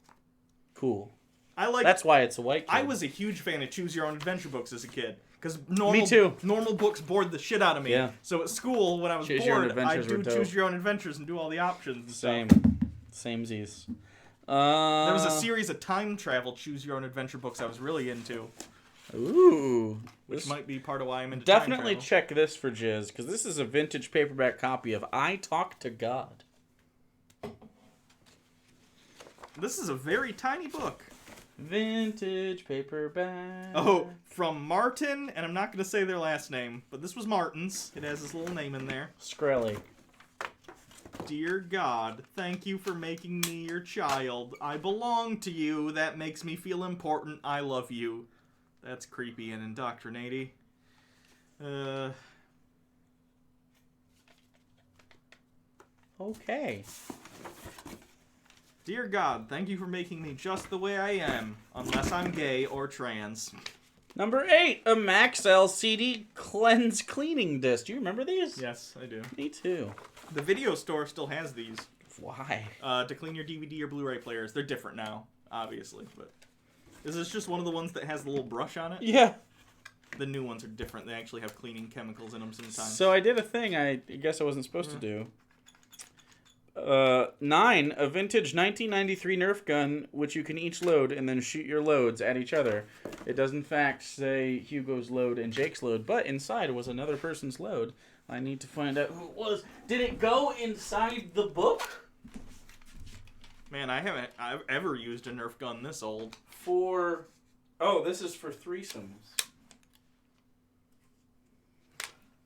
Cool. I like. That's why it's a white kid. I was a huge fan of choose your own adventure books as a kid. Because normal, Me too. Normal books bored the shit out of me. Yeah. So at school, when I was Choose Your Own bored, I'd Adventures do were dope. choose your own adventures and do all the options and Same. stuff. Samesies. There was a series of time travel choose your own adventure books I was really into. Ooh. Which might be part of why I'm into Definitely time travel. check this for jizz, because this is a vintage paperback copy of I Talk to God. This is a very tiny book. Vintage paperback. Oh, from Martin, and I'm not going to say their last name, but this was Martin's. It has his little name in there. Skrelly. Dear God, thank you for making me your child. I belong to you. That makes me feel important. I love you. That's creepy and indoctrinating. Okay. Dear God, thank you for making me just the way I am, unless I'm gay or trans. Number 8, a Max LCD Cleanse Cleaning Disc. Do you remember these? Yes, I do. Me too. The video store still has these. Why? To clean your DVD or Blu-ray players. They're different now, obviously, but... Is this just one of the ones that has the little brush on it? Yeah. The new ones are different. They actually have cleaning chemicals in them sometimes. So I did a thing I guess I wasn't supposed to do. 9, a vintage 1993 Nerf gun, which you can each load and then shoot your loads at each other. It does in fact say Hugo's load and Jake's load, but inside was another person's load. I need to find out who it was. Did it go inside the book? Man, I've ever used a Nerf gun this old. For Oh, this is for threesomes.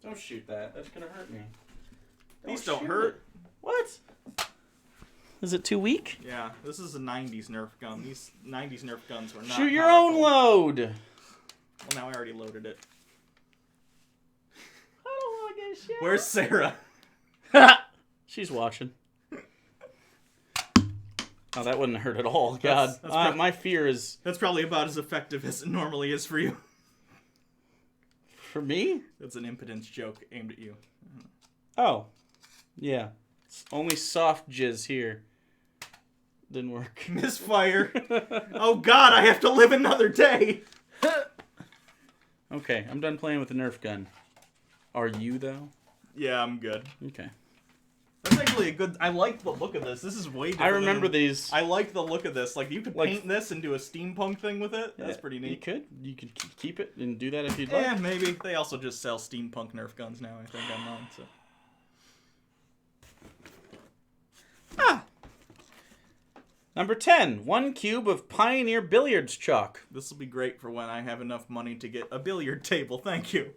Don't shoot that. That's gonna hurt me. These don't shoot hurt. it. What? Is it too weak? Yeah, this is a 90s Nerf gun. These 90s Nerf guns were not Shoot your powerful. own load. Well, now I already loaded it. I don't want to get shot. Where's Sarah? She's watching. Oh, that wouldn't hurt at all. God, That's my fear is... That's probably about as effective as it normally is for you. For me? That's an impotence joke aimed at you. Oh. Yeah. It's only soft jizz here. Didn't work. Misfire. Oh God, I have to live another day. Okay, I'm done playing with the Nerf gun. Are you, though? Yeah, I'm good. Okay. That's actually a good... I like the look of this. This is way different. I remember these. I like the look of this. Like, you could Like- paint this and do a steampunk thing with it. That's pretty You neat. could. You could keep it and do that if you'd like. Yeah, maybe. They also just sell steampunk Nerf guns now, I think, online, so... Number 10. 1 cube of Pioneer billiards chalk. This will be great for when I have enough money to get a billiard table. Thank you.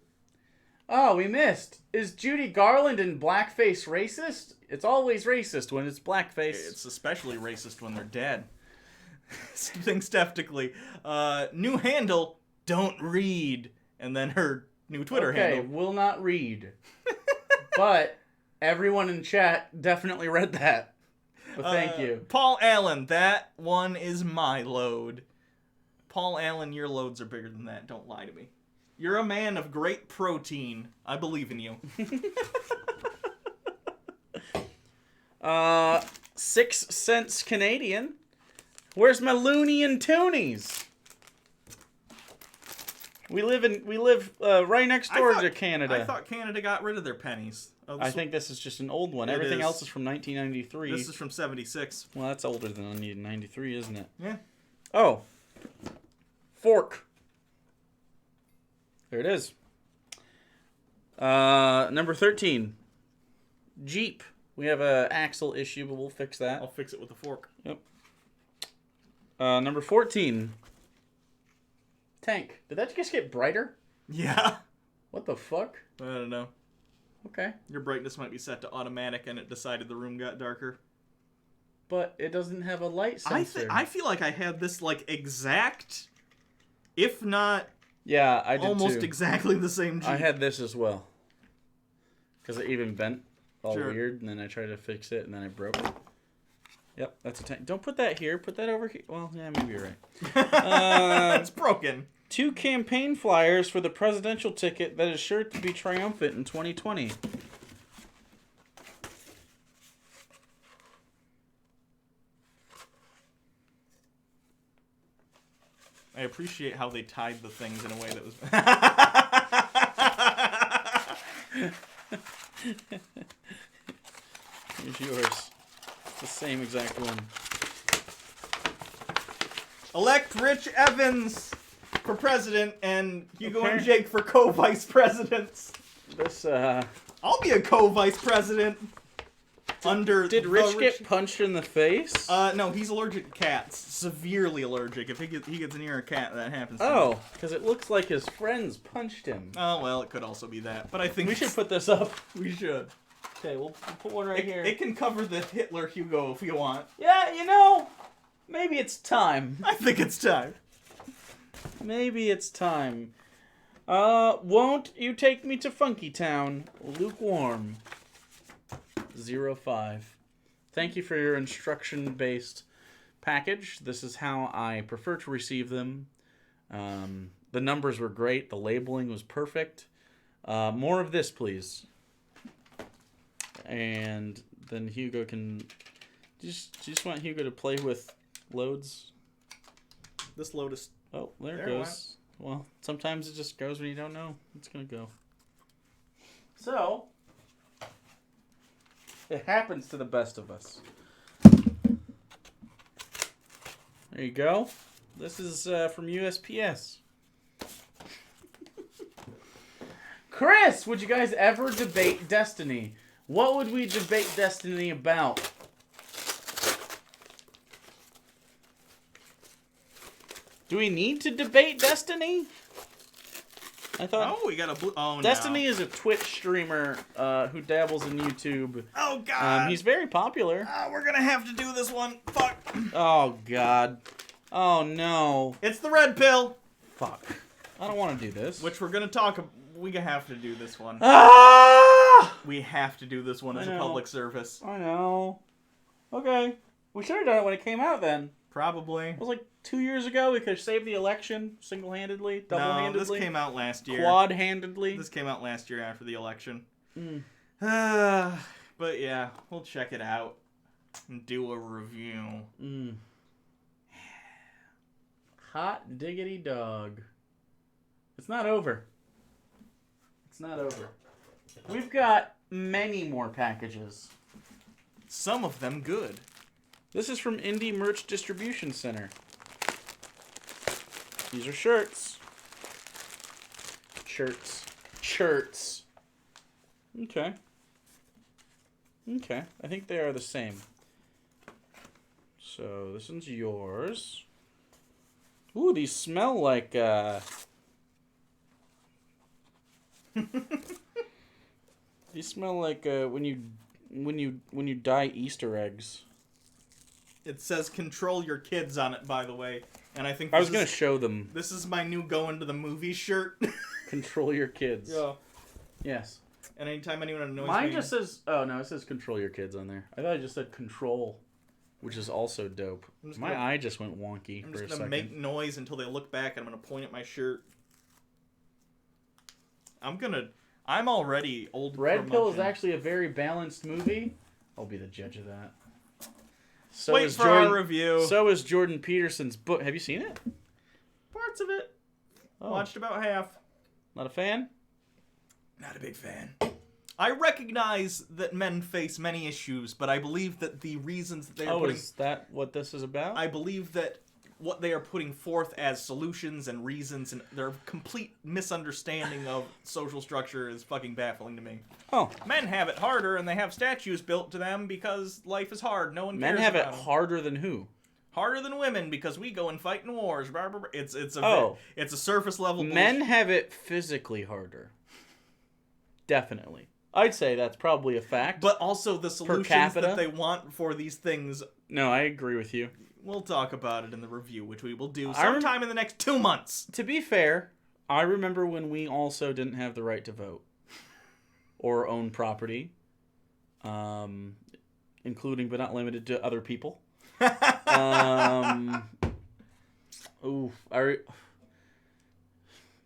Oh, we missed. Is Judy Garland in blackface racist? It's always racist when it's blackface. It's especially racist when they're dead. Think skeptically. New handle, don't read. And then her new Twitter okay, handle. will not read. But everyone in chat definitely read that. But thank you. Paul Allen, that one is my load. Paul Allen, your loads are bigger than that. Don't lie to me. You're a man of great protein. I believe in you. 6 cents Canadian. Where's my loony and toonies? We live right next door to Canada. I thought Canada got rid of their pennies. Oh, I think this is just an old one. It Everything is. else is from 1993. This is from 76. Well, that's older than 1993, isn't it? Yeah. Oh. Fork. There it is. Number 13. Jeep. We have a axle issue, but we'll fix that. I'll fix it with a fork. Yep. Number 14. Tank. Did that just get brighter? Yeah. What the fuck? I don't know. Okay. Your brightness might be set to automatic and it decided the room got darker. But it doesn't have a light sensor. I feel like I had this like exact, if not yeah, I did almost too. exactly the same Jeep. I had this as well. Because it even bent all Sure. weird, and then I tried to fix it, and then I broke it. Yep, that's a tank. Don't put that here. Put that over here. Well, yeah, maybe you're right. It's broken. 2 campaign flyers for the presidential ticket that is sure to be triumphant in 2020. I appreciate how they tied the things in a way that was... Here's yours. The same exact one. Elect Rich Evans for president and Hugo and Apparent- Jake for co-vice presidents. This, I'll be a co-vice president. Did Rich get punched in the face? No, he's allergic to cats. Severely allergic. If he gets near a cat, that happens to him. Oh, because it looks like his friends punched him. Oh, well, it could also be that. But I think We should put this up. We should. Okay, we'll put one right here. It can cover the Hitler Hugo if you want. Yeah, you know, maybe it's time. I think it's time. Maybe it's time. Won't you take me to Funky Town? Lukewarm. 05. Thank you for your instruction-based package. This is how I prefer to receive them. The numbers were great. The labeling was perfect. More of this, please. And then Hugo can... Just want Hugo to play with loads? This Lotus. Oh, there it There it goes. Well, sometimes it just goes when you don't know it's going to go. So... It happens to the best of us. There you go. This is from USPS. Chris, would you guys ever debate Destiny? What would we debate Destiny about? Do we need to debate Destiny? I thought. Oh, we got a blue. Oh, Destiny no. is a Twitch streamer who dabbles in YouTube. Oh, God. He's very popular. We're gonna have to do this one. Fuck. Oh, God. Oh, no. It's the red pill. Fuck. I don't want to do this. Which we're gonna talk about. We have to do this one. Ah! We have to do this one as a public service. I know. Okay. We should have done it when it came out then. Probably. It was like 2 years ago. We could have saved the election single-handedly, double-handedly. No, this came out last year. Quad-handedly. This came out last year after the election. Mm. But yeah, we'll check it out and do a review. Mm. Hot diggity dog. It's not over. It's not over. We've got many more packages. Some of them good. This is from Indie Merch Distribution Center. These are shirts. Shirts. Okay. Okay. I think they are the same. So, this one's yours. Ooh, these smell like, These smell like, when you dye Easter eggs. It says "Control your kids" on it, by the way, and I think I was gonna show them. This is my new "Going to the movie" shirt. Control your kids. Yeah. Yes. And anytime anyone annoys Mine me, just says. Oh no, it says "Control your kids" on there. I thought it just said "Control," which is also dope. My eye just went wonky I'm for a just gonna second. make noise until they look back, and I'm gonna point at my shirt. I'm already old. Red Pill is curmudgeon. actually a very balanced movie. I'll be the judge of that. So Wait is for our review. So is Jordan Peterson's book. Have you seen it? Parts of it. Oh. Watched about half. Not a fan? Not a big fan. I recognize that men face many issues, but I believe that the reasons that they are putting... is that what this is about? I believe that what they are putting forth as solutions and reasons and their complete misunderstanding of social structure is fucking baffling to me. Oh. Men have it harder, and they have statues built to them because life is hard. No one cares Men have it about them. harder than who? Harder than women because we go and fight in wars. Blah, blah, blah. It's a surface level Men bullshit. have it physically harder. Definitely. I'd say that's probably a fact. But also the solutions capita? that they want for these things. No, I agree with you. We'll talk about it in the review, which we will do sometime in the next 2 months. To be fair, I remember when we also didn't have the right to vote or own property, including but not limited to other people.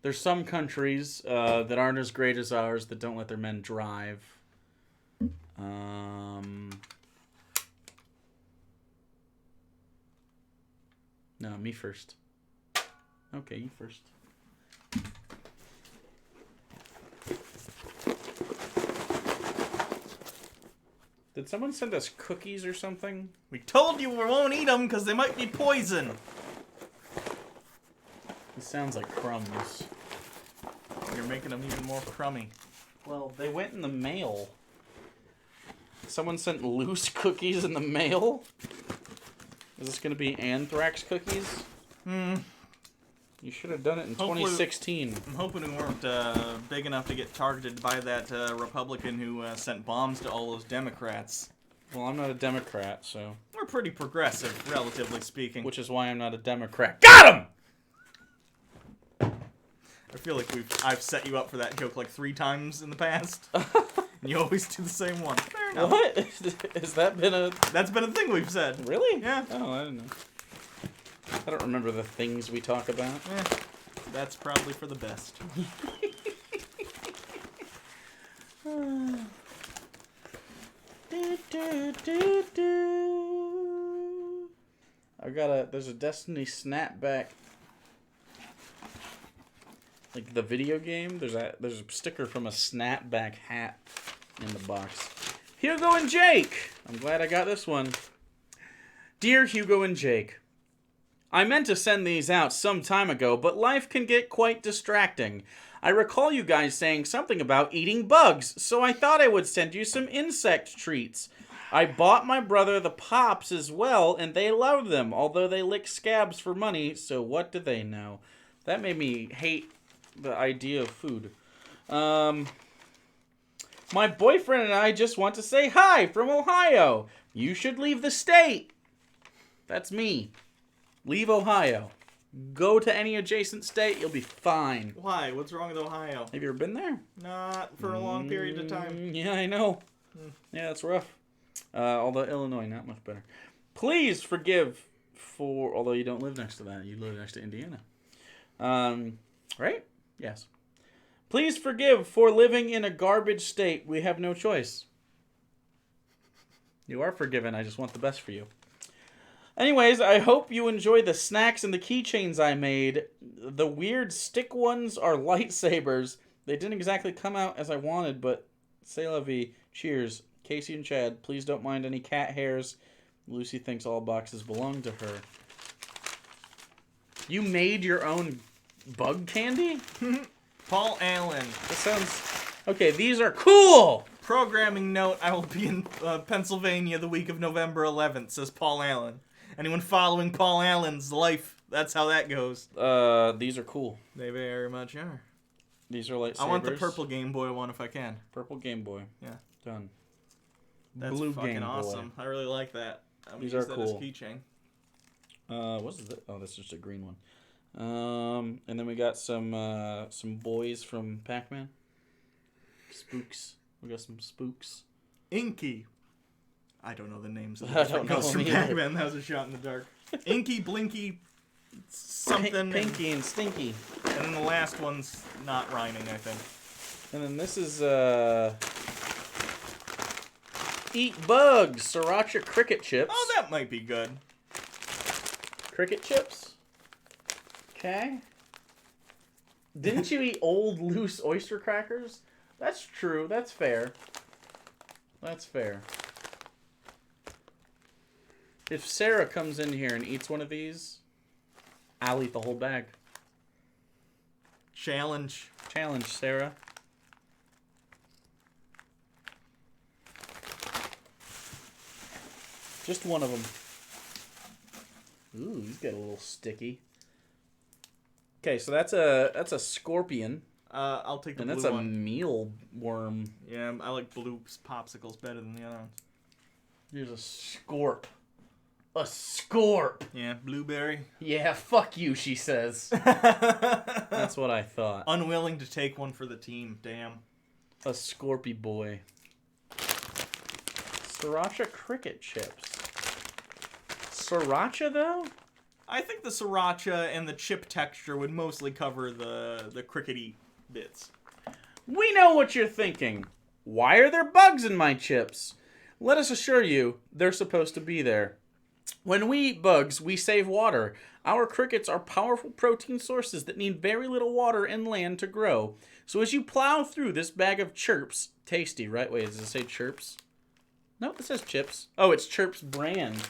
There's some countries that aren't as great as ours that don't let their men drive. No, me first. Okay, you first. Did someone send us cookies or something? We told you we won't eat them because they might be poison. It sounds like crumbs. You're making them even more crummy. Well, they went in the mail. Someone sent loose cookies in the mail? Is this going to be anthrax cookies? You should have done it in 2016. I'm hoping we weren't big enough to get targeted by that Republican who sent bombs to all those Democrats. Well, I'm not a Democrat, so... We're pretty progressive, relatively speaking. Which is why I'm not a Democrat. Got him! I feel like I've set you up for that joke like 3 times in the past. And you always do the same one. Fair enough. What? Has that been a... That's been a thing we've said. Really? Yeah. Oh, I didn't know. I don't remember the things we talk about. That's probably for the best. There's a Destiny snapback. Like the video game, there's a sticker from a snapback hat in the box. Hugo and Jake! I'm glad I got this one. Dear Hugo and Jake, I meant to send these out some time ago, but life can get quite distracting. I recall you guys saying something about eating bugs, so I thought I would send you some insect treats. I bought my brother the Pops as well, and they love them, although they lick scabs for money, so what do they know? That made me hate the idea of food. My boyfriend and I just want to say hi from Ohio. You should leave the state. That's me. Leave Ohio. Go to any adjacent state, you'll be fine. Why? What's wrong with Ohio? Have you ever been there? Not for a long period of time. Yeah, I know. Yeah, that's rough. Although Illinois, not much better. Please forgive for... Although you don't live next to that. You live next to Indiana. Right? Yes. Please forgive for living in a garbage state. We have no choice. You are forgiven. I just want the best for you. Anyways, I hope you enjoy the snacks and the keychains I made. The weird stick ones are lightsabers. They didn't exactly come out as I wanted, but c'est la vie. Cheers. Casey and Chad, please don't mind any cat hairs. Lucy thinks all boxes belong to her. You made your own bug candy? Paul Allen. That sounds... Okay, these are cool! Programming note, I will be in Pennsylvania the week of November 11th, says Paul Allen. Anyone following Paul Allen's life, that's how that goes. These are cool. They very much are. These are lightsabers. I want the purple Game Boy one if I can. Purple Game Boy. Yeah. Done. That's Blue fucking Game awesome. Boy. I really like that. I'm These use are that cool. as keychain. What's this? Oh, that's just a green one. And then we got some boys from Pac-Man. Spooks. We got some spooks. Inky. I don't know the names of I the don't know from them either. Pac-Man. That was a shot in the dark. Inky, Blinky, something. Pinky and Stinky. And then the last one's not rhyming, I think. And then this is Eat Bugs, Sriracha cricket chips. Oh, that might be good. Cricket chips? Okay. Didn't you eat old loose oyster crackers? That's true. That's fair. That's fair. If Sarah comes in here and eats one of these, I'll eat the whole bag. Challenge. Challenge, Sarah. Just one of them. Ooh, he's got a little sticky. Okay, so that's a scorpion, I'll take the and blue that's a one. mealworm. Yeah, I like blue popsicles better than the other ones. Here's a scorp. A scorp. Yeah, blueberry. Yeah, fuck you, she says. That's what I thought. Unwilling to take one for the team. Damn. A scorpy boy. Sriracha cricket chips. Sriracha, though? I think the sriracha and the chip texture would mostly cover the crickety bits. We know what you're thinking. Why are there bugs in my chips? Let us assure you, they're supposed to be there. When we eat bugs, we save water. Our crickets are powerful protein sources that need very little water and land to grow. So as you plow through this bag of chirps, tasty, right? Wait, does it say chirps? No, it says chips. Oh, it's Chirp's brand.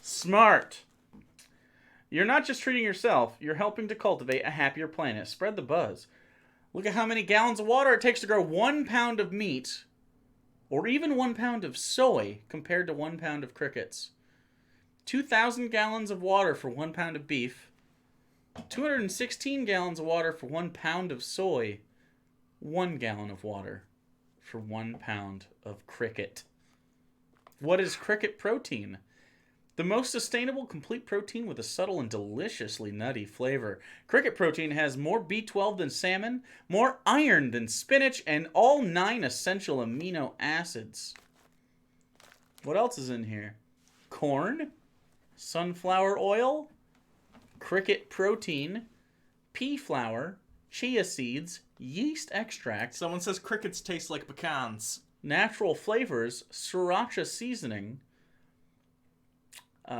Smart. You're not just treating yourself, you're helping to cultivate a happier planet. Spread the buzz. Look at how many gallons of water it takes to grow 1 pound of meat, or even 1 pound of soy, compared to 1 pound of crickets. 2,000 gallons of water for 1 pound of beef. 216 gallons of water for 1 pound of soy. 1 gallon of water for 1 pound of cricket. What is cricket protein? The most sustainable complete protein with a subtle and deliciously nutty flavor. Cricket protein has more B12 than salmon, more iron than spinach, and all 9 essential amino acids. What else is in here? Corn, sunflower oil, cricket protein, pea flour, chia seeds, yeast extract, Someone says crickets taste like pecans. natural flavors, sriracha seasoning,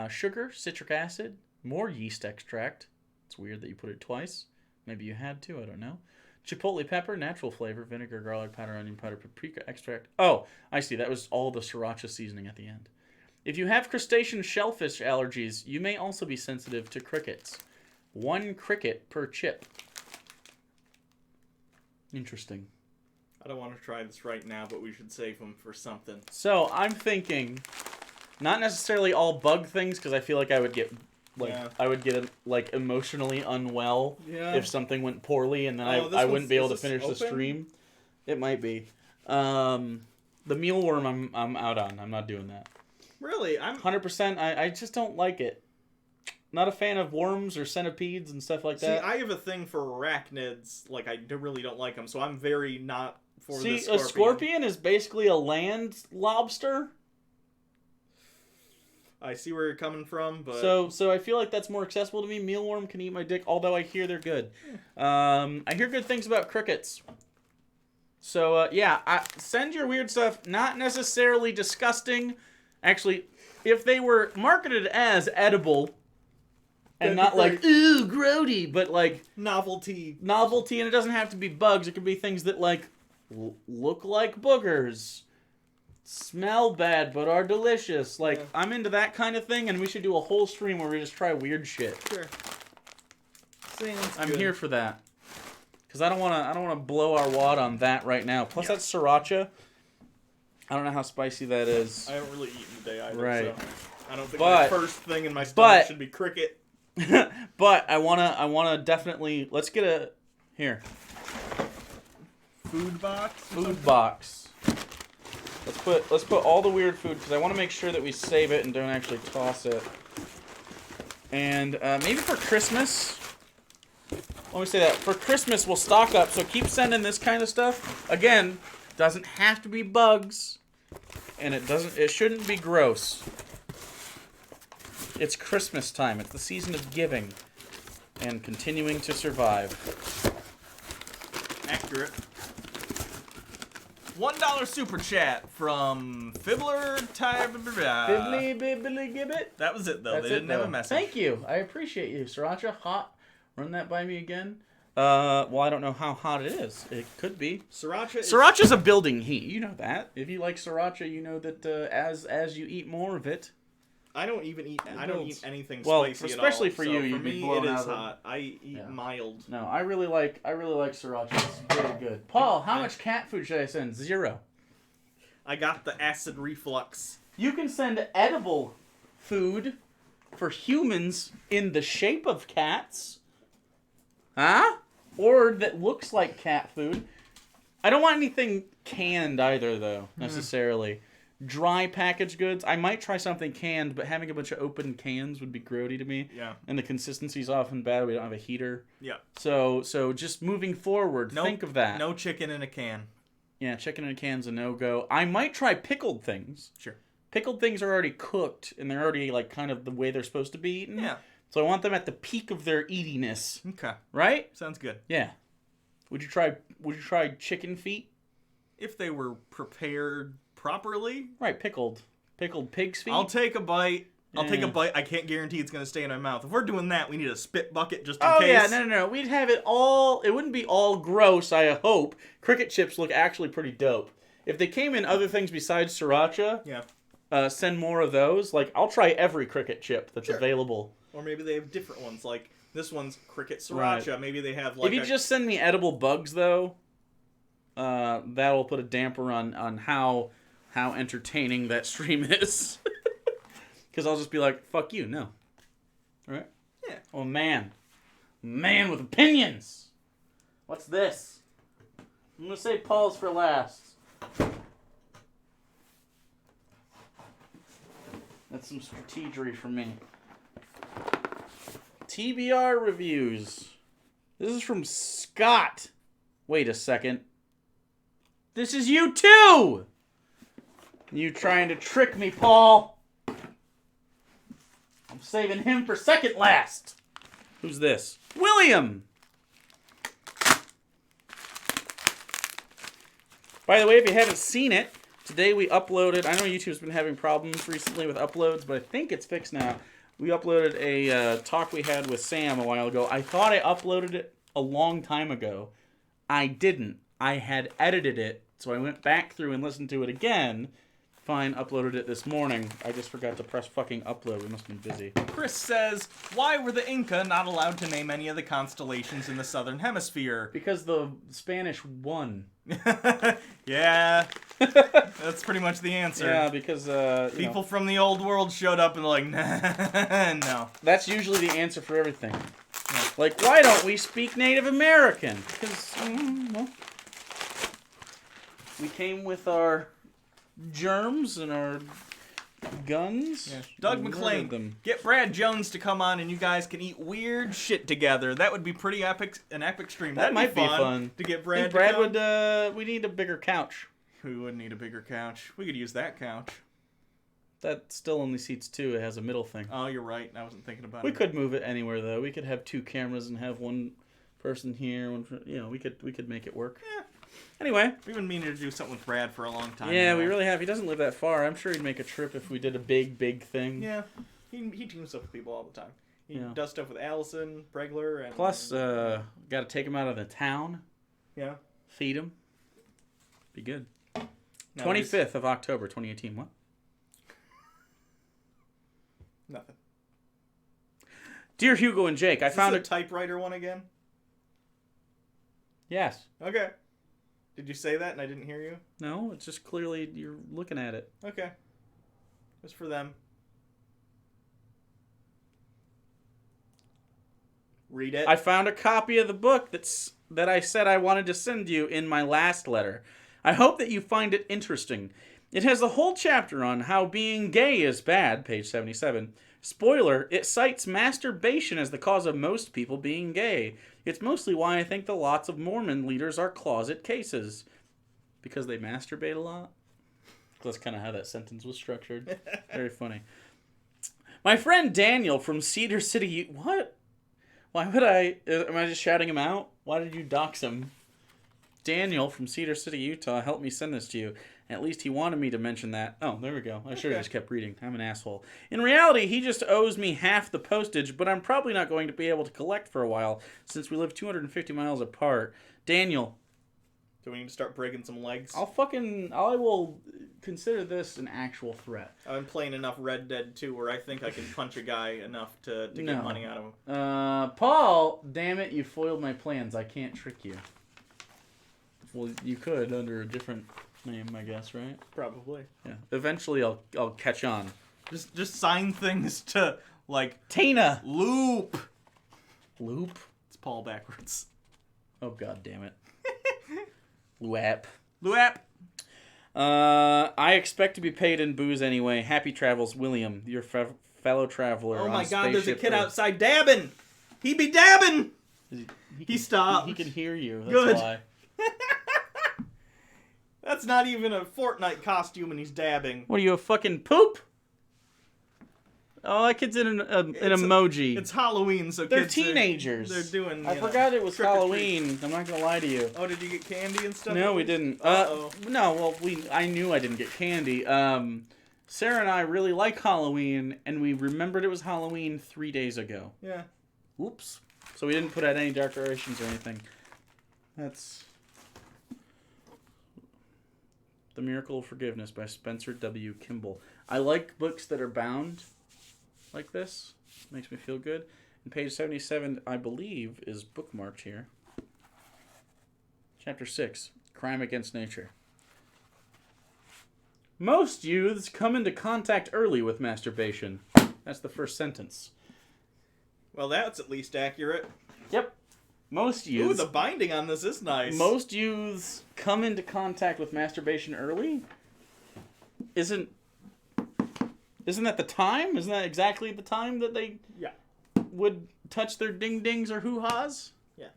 sugar, citric acid, more yeast extract. It's weird that you put it twice. Maybe you had to, I don't know. Chipotle pepper, natural flavor, vinegar, garlic powder, onion powder, paprika extract. Oh, I see. That was all the sriracha seasoning at the end. If you have crustacean shellfish allergies, you may also be sensitive to crickets. 1 cricket per chip. Interesting. I don't want to try this right now, but we should save them for something. So I'm thinking, not necessarily all bug things, because I feel like I would get emotionally unwell if something went poorly, and then I wouldn't be able to finish the stream. It might be. The mealworm I'm out on. I'm not doing that. Really? I'm 100%. I just don't like it. Not a fan of worms or centipedes and stuff like that. See, I have a thing for arachnids. Like, I really don't like them, so I'm very not for the See, scorpion. a scorpion is basically a land lobster. I see where you're coming from, but... So I feel like that's more accessible to me. Mealworm can eat my dick, although I hear they're good. I hear good things about crickets. So, send your weird stuff. Not necessarily disgusting. Actually, if they were marketed as edible... And not like, ooh, grody, but like... Novelty, and it doesn't have to be bugs. It could be things that, like, look like boogers. Smell bad, but are delicious. Like, yeah. I'm into that kind of thing, and we should do a whole stream where we just try weird shit. Sure. I'm here for that. Because I don't want to blow our wad on that right now. Plus, that's Sriracha. I don't know how spicy that is. I haven't really eaten today either, right. So I don't think my first thing in my stomach should be cricket. But I wanna definitely let's get a here. Food box. Food box. Let's put all the weird food because I want to make sure that we save it and don't actually toss it. And maybe for Christmas. Let me say that for Christmas we'll stock up. So keep sending this kind of stuff. Again, doesn't have to be bugs, and it shouldn't be gross. It's Christmas time. It's the season of giving and continuing to survive. Accurate. $1 super chat from Fibbler Fibbly Bibbly Gibbet. That was it though. They didn't have a message. Thank you. I appreciate you, Sriracha. Hot. Run that by me again. Well, I don't know how hot it is. It could be. Sriracha's a building heat. You know that. If you like Sriracha, you know that as you eat more of it. I don't eat anything well, spicy at all. Especially for you. For me, it is hot. I eat mild. No, I really like Sriracha. It's very good. Paul, how much cat food should I send? 0. I got the acid reflux. You can send edible food for humans in the shape of cats. Huh? Or that looks like cat food. I don't want anything canned either, though, necessarily. Dry packaged goods. I might try something canned, but having a bunch of open cans would be grody to me. Yeah. And the consistency's often bad. We don't have a heater. Yeah. So just moving forward, think of that. No chicken in a can. Yeah, chicken in a can's a no-go. I might try pickled things. Sure. Pickled things are already cooked, and they're already like kind of the way they're supposed to be eaten. Yeah. So I want them at the peak of their eatiness. Okay. Right? Sounds good. Yeah. Would you try chicken feet? If they were prepared properly? Right, pickled pig's feet. I'll take a bite. I can't guarantee it's going to stay in my mouth. If we're doing that, we need a spit bucket just in case. Oh, yeah, no. We'd have it all... It wouldn't be all gross, I hope. Cricket chips look actually pretty dope. If they came in other things besides Sriracha, send more of those. Like, I'll try every cricket chip that's available. Or maybe they have different ones. Like, this one's cricket Sriracha. Right. Maybe they have, like... If you just send me edible bugs, though, that'll put a damper on how entertaining that stream is. Because I'll just be like, fuck you, no. Alright? Yeah. Oh, man. Man with opinions! What's this? I'm going to say Paul's for last. That's some strategery for me. TBR reviews. This is from Scott. Wait a second. This is you too! You trying to trick me, Paul. I'm saving him for second last. Who's this? William! By the way, if you haven't seen it, today we uploaded... I know YouTube's been having problems recently with uploads, but I think it's fixed now. We uploaded a talk we had with Sam a while ago. I thought I uploaded it a long time ago. I didn't. I had edited it, so I went back through and listened to it again. fine. Uploaded it this morning. I just forgot to press fucking upload. We must have been busy. Chris says, why were the Inca not allowed to name any of the constellations in the southern hemisphere? Because the Spanish won. Yeah. That's pretty much the answer. Yeah, because people from the old world showed up and they're like, nah, no. That's usually the answer for everything. Yeah. Like, why don't we speak Native American? Because, well, we came with our germs and our guns. Yeah. Doug McClain, get Brad Jones to come on and you guys can eat weird shit together. That would be pretty epic, an epic stream. That might be fun. To get Brad. Brad would. We need a bigger couch. We would need a bigger couch. We could use that couch. That still only seats 2. It has a middle thing. Oh, you're right. I wasn't thinking about it. We could move it anywhere though. We could have 2 cameras and have one person here. We could make it work. Yeah. Anyway, we've been meaning to do something with Brad for a long time. Yeah, we really have. He doesn't live that far. I'm sure he'd make a trip if we did a big thing. Yeah, he teams up with people all the time. He does stuff with Allison, Bregler, and... Plus, got to take him out of the town. Yeah. Feed him. Be good. Now 25th of October, 2018. What? Nothing. Dear Hugo and Jake, I found a typewriter one again? Yes. Okay. Did you say that and I didn't hear you? No, it's just clearly you're looking at it. Okay. It's for them. Read it. I found a copy of the book that I said I wanted to send you in my last letter. I hope that you find it interesting. It has a whole chapter on how being gay is bad, page 77. Spoiler, it cites masturbation as the cause of most people being gay. It's mostly why I think that lots of Mormon leaders are closet cases. Because they masturbate a lot? That's kind of how that sentence was structured. Very funny. My friend Daniel from Cedar City... What? Why would I... Am I just shouting him out? Why did you dox him? Daniel from Cedar City, Utah, helped me send this to you. At least he wanted me to mention that. Oh, there we go. I should have just kept reading. I'm an asshole. In reality, he just owes me half the postage, but I'm probably not going to be able to collect for a while since we live 250 miles apart. Daniel. Do we need to start breaking some legs? I will consider this an actual threat. I've been playing enough Red Dead 2 where I think I can punch a guy enough to get money out of him. Paul, damn it, you foiled my plans. I can't trick you. Well, you could under a different name, I guess, right? Probably. Yeah. Eventually, I'll catch on. Just sign things to like Tina. Loop. Loop. It's Paul backwards. Oh god damn it. Luap. Luap. I expect to be paid in booze anyway. Happy travels, William, your fellow traveler. Oh my god, there's a kid outside dabbing. He be dabbing. He stopped. He can hear you. That's Good. why. That's not even a Fortnite costume and he's dabbing. What are you, a fucking poop? Oh, that kid's in an emoji. It's Halloween, so they're kids teenagers. They're doing. I forgot it was Halloween. I'm not gonna lie to you. Oh, did you get candy and stuff? No, we didn't. Uh-oh. No, well, I knew I didn't get candy. Sarah and I really like Halloween, and we remembered it was Halloween 3 days ago. Yeah. Oops. So we didn't put out any decorations or anything. That's The Miracle of Forgiveness by Spencer W. Kimball. I like books that are bound like this. Makes me feel good. And page 77, I believe, is bookmarked here. Chapter 6, Crime Against Nature. Most youths come into contact early with masturbation. That's the first sentence. Well, that's at least accurate. Yep. Most youths... Ooh, the binding on this is nice. Most youths come into contact with masturbation early? Isn't that the time? Isn't that exactly the time that they would touch their ding-dings or hoo-has? Yeah.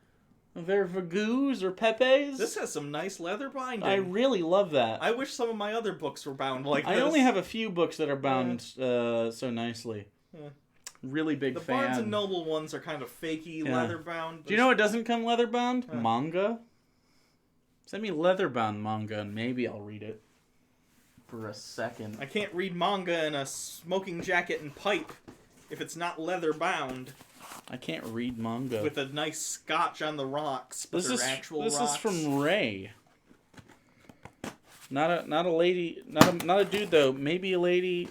Their vagoos or pepes? This has some nice leather binding. I really love that. I wish some of my other books were bound like this. I only have a few books that are bound so nicely. Yeah. Really big fan. The Barnes and Noble ones are kind of fakey leather bound. Do you know what doesn't come leather bound? Manga. Send me leather bound manga and maybe I'll read it. For a second. I can't read manga in a smoking jacket and pipe if it's not leather bound. I can't read manga. With a nice scotch on the rocks, but This is actual This rocks. is from Ray. Not a lady. Not a dude though. Maybe a lady.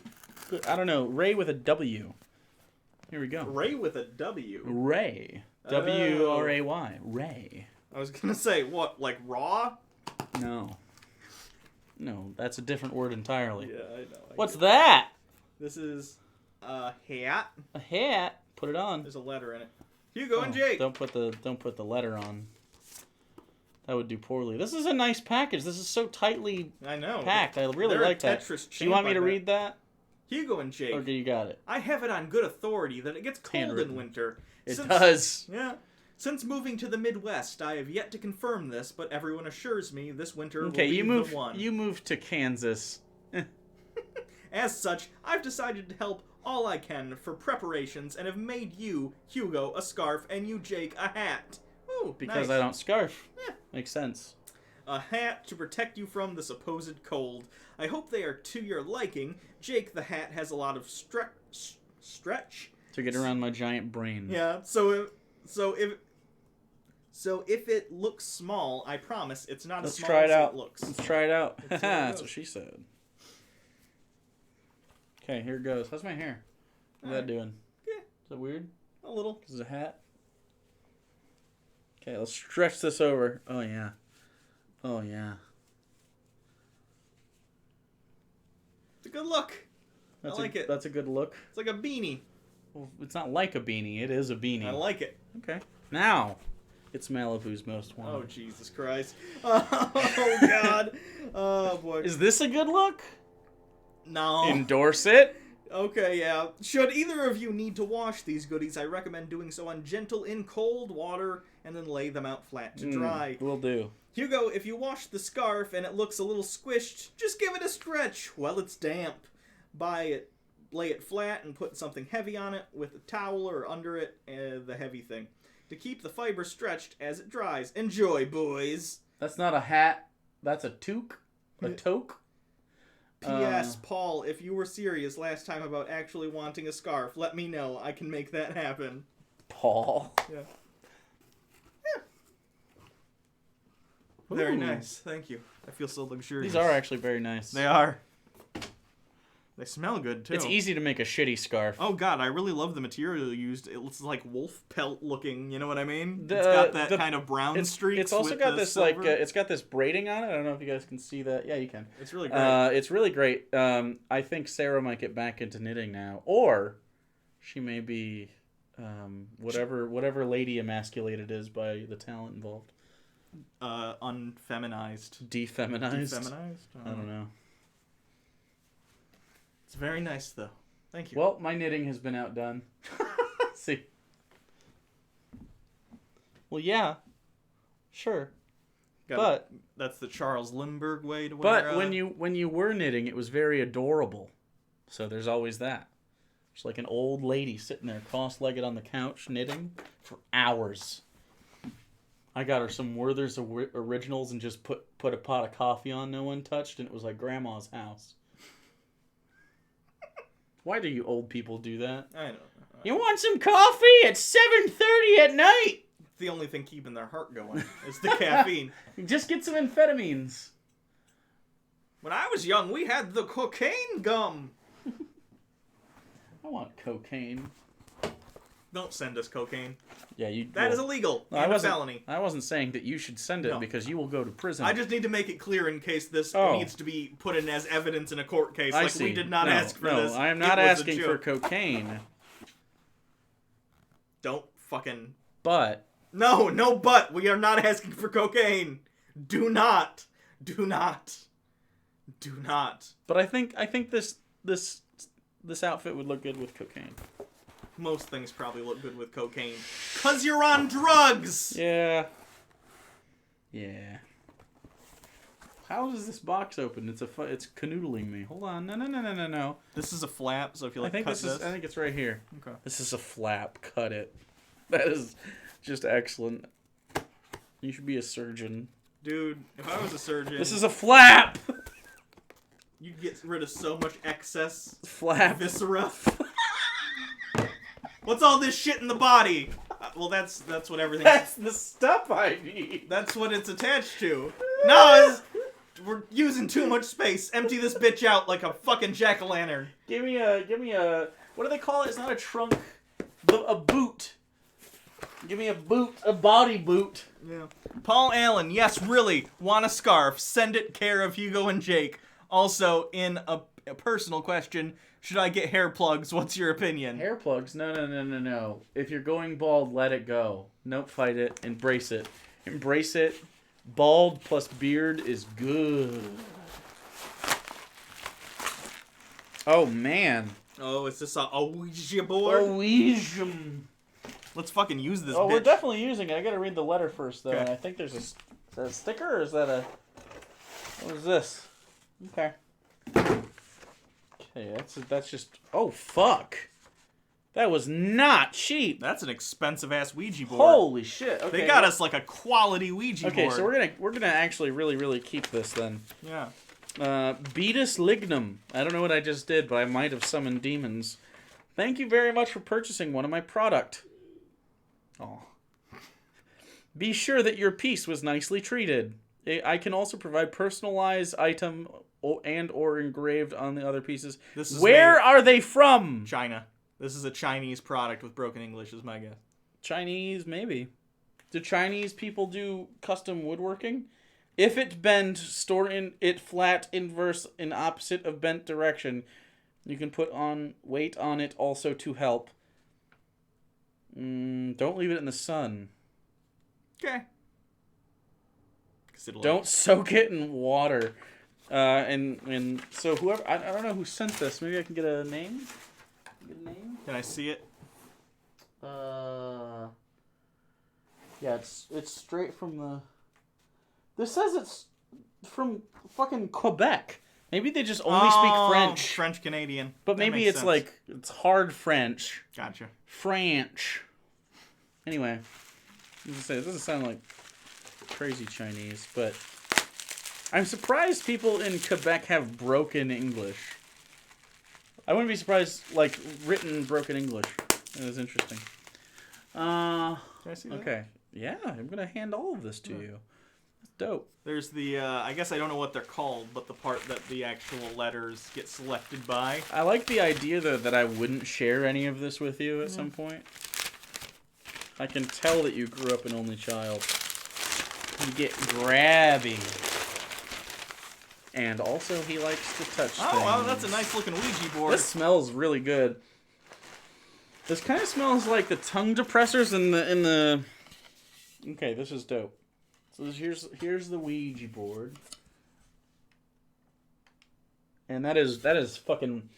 I don't know. Ray with a W. Here we go. Ray with a W. Ray. W-R-A-Y. Ray. I was gonna say what, like raw? No. No, that's a different word entirely. Yeah, I know. What's that? This is a hat. A hat. Put it on. There's a letter in it. Hugo and Jake. Don't put the letter on. That would do poorly. This is a nice package. This is so tightly I know. packed. I really They're a like that. Tetris Do you want me champ, to I bet. read that? Hugo and Jake. Or do you got it? I have it on good authority that it gets cold Handwritten. in winter. It does. Yeah. Since moving to the Midwest, I have yet to confirm this, but everyone assures me this winter Okay, will be you the one. moved to Kansas. As such, I've decided to help all I can for preparations and have made you, Hugo, a scarf and you, Jake, a hat. Ooh, Because nice. I don't scarf. Yeah. Makes sense. A hat to protect you from the supposed cold. I hope they are to your liking. Jake, the hat, has a lot of stretch. To get around my giant brain. Yeah, so if it looks small, I promise it's not Let's as small try it as out. it looks. Let's try it out. Let's see how it That's goes. what she said. Okay, here it goes. How's my hair? How's that Alright. doing? Yeah. Is that weird? A little. Because it's a hat? Okay, let's stretch this over. Oh, yeah. Oh, yeah. It's a good look. That's I like it. That's a good look. It's like a beanie. Well, it's not like a beanie. It is a beanie. I like it. Okay. Now, it's Malibu's most Oh, wanted. Jesus Christ. Oh, God. Oh, boy. Is this a good look? No. Endorse it? Okay, yeah. Should either of you need to wash these goodies, I recommend doing so on gentle in cold water and then lay them out flat to dry. Will do. Hugo, if you wash the scarf and it looks a little squished, just give it a stretch while it's damp. Lay it flat and put something heavy on it with a towel or under it, the heavy thing, to keep the fiber stretched as it dries. Enjoy, boys. That's not a hat. That's a toque. A toque. P.S. Paul, if you were serious last time about actually wanting a scarf, let me know. I can make that happen. Paul. Yeah. Very Ooh. nice. Thank you. I feel so luxurious. These are actually very nice. They are. They smell good, too. It's easy to make a shitty scarf. Oh, God, I really love the material used. It looks like wolf pelt looking, you know what I mean? The- It's got that the- kind of brown streaks. It's also with got the this silver. it's got this braiding on it. I don't know if you guys can see that. Yeah, you can. It's really great. It's really great. I think Sarah might get back into knitting now, or she may be whatever lady emasculated is by the talent involved. Unfeminized. Defeminized. Defeminized? I don't know. It's very nice, though. Thank you. Well, my knitting has been outdone. See. Well, yeah. Sure. But that's the Charles Lindbergh way to wear. But when you were knitting, it was very adorable. So there's always that. It's like an old lady sitting there cross-legged on the couch knitting for hours. I got her some Werther's Originals and just put a pot of coffee on no one touched, and it was like Grandma's house. Why do you old people do that? I know. You want some coffee at 7:30 at night? It's the only thing keeping their heart going is the caffeine. Just get some amphetamines. When I was young, we had the cocaine gum. I want cocaine. Don't send us cocaine. Yeah, you. That is illegal No, and a felony. I wasn't saying that you should send it No. because you will go to prison. I just need to make it clear in case this Oh. needs to be put in as evidence in a court case. I Like, see. we did not No, ask for no, this. I am It not was a asking for joke. cocaine. Don't fucking... But No, but. We are not asking for cocaine. Do not. Do not. Do not. But I think this outfit would look good with cocaine. Most things probably look good with cocaine. 'Cause you're on drugs! Yeah. Yeah. How does this box open? It's canoodling me. Hold on. No. This is a flap, so if you I like think cut this is. I think it's right here. Okay. This is a flap. Cut it. That is just excellent. You should be a surgeon. Dude, if I was a surgeon, This is a flap. you'd get rid of so much excess Flap. viscera. What's all this shit in the body? Well, that's what everything. That's the stuff I need. That's what it's attached to. No, We're using too much space. Empty this bitch out like a fucking jack-o'-lantern. Give me a, what do they call it? It's not a trunk, a boot. Give me a boot, a body boot. Yeah. Paul Allen, yes, really, want a scarf. Send it care of Hugo and Jake. Also, in a personal question, should I get hair plugs? What's your opinion? Hair plugs? No. If you're going bald, let it go. Don't fight it. Embrace it. Embrace it. Bald plus beard is good. Oh, man. Oh, is this a Ouija board? Ouija. Let's fucking use this Oh, bitch. we're definitely using it. I gotta read the letter first, though. Okay. And I think there's is that a sticker, or is that a... What is this? Okay. Okay, that's just... Oh, fuck. That was not cheap. That's an expensive-ass Ouija board. Holy shit. Okay. They got us like a quality Ouija board. Okay, so we're gonna actually really keep this then. Yeah. Beatus Lignum. I don't know what I just did, but I might have summoned demons. Thank you very much for purchasing one of my product. Oh. Be sure that your piece was nicely treated. I can also provide personalized item and or engraved on the other pieces. This is Where are they from? China. This is a Chinese product with broken English, is my guess. Chinese, maybe. Do Chinese people do custom woodworking? If it bend, store in it flat, inverse, in opposite of bent direction. You can put on weight on it also to help. Don't leave it in the sun. Okay. Don't soak it in water. And so whoever, I don't know who sent this. Maybe I can get a name? Can I see it? Yeah, it's straight from the... This says it's from fucking Quebec. Maybe they just only speak French. French-Canadian. But maybe it's like, it's hard French. Gotcha. French. Anyway, it doesn't sound like crazy Chinese, but I'm surprised people in Quebec have broken English. I wouldn't be surprised, like, written broken English. That is interesting. Can I see that? Okay. Yeah, I'm going to hand all of this to you. That's dope. There's the, I guess I don't know what they're called, but the part that the actual letters get selected by. I like the idea, though, that I wouldn't share any of this with you at some point. I can tell that you grew up an only child. You get grabby. And also, he likes to touch things. Oh, well, that's a nice looking Ouija board. This smells really good. This kind of smells like the tongue depressors in the. Okay, this is dope. So here's the Ouija board. And that is fucking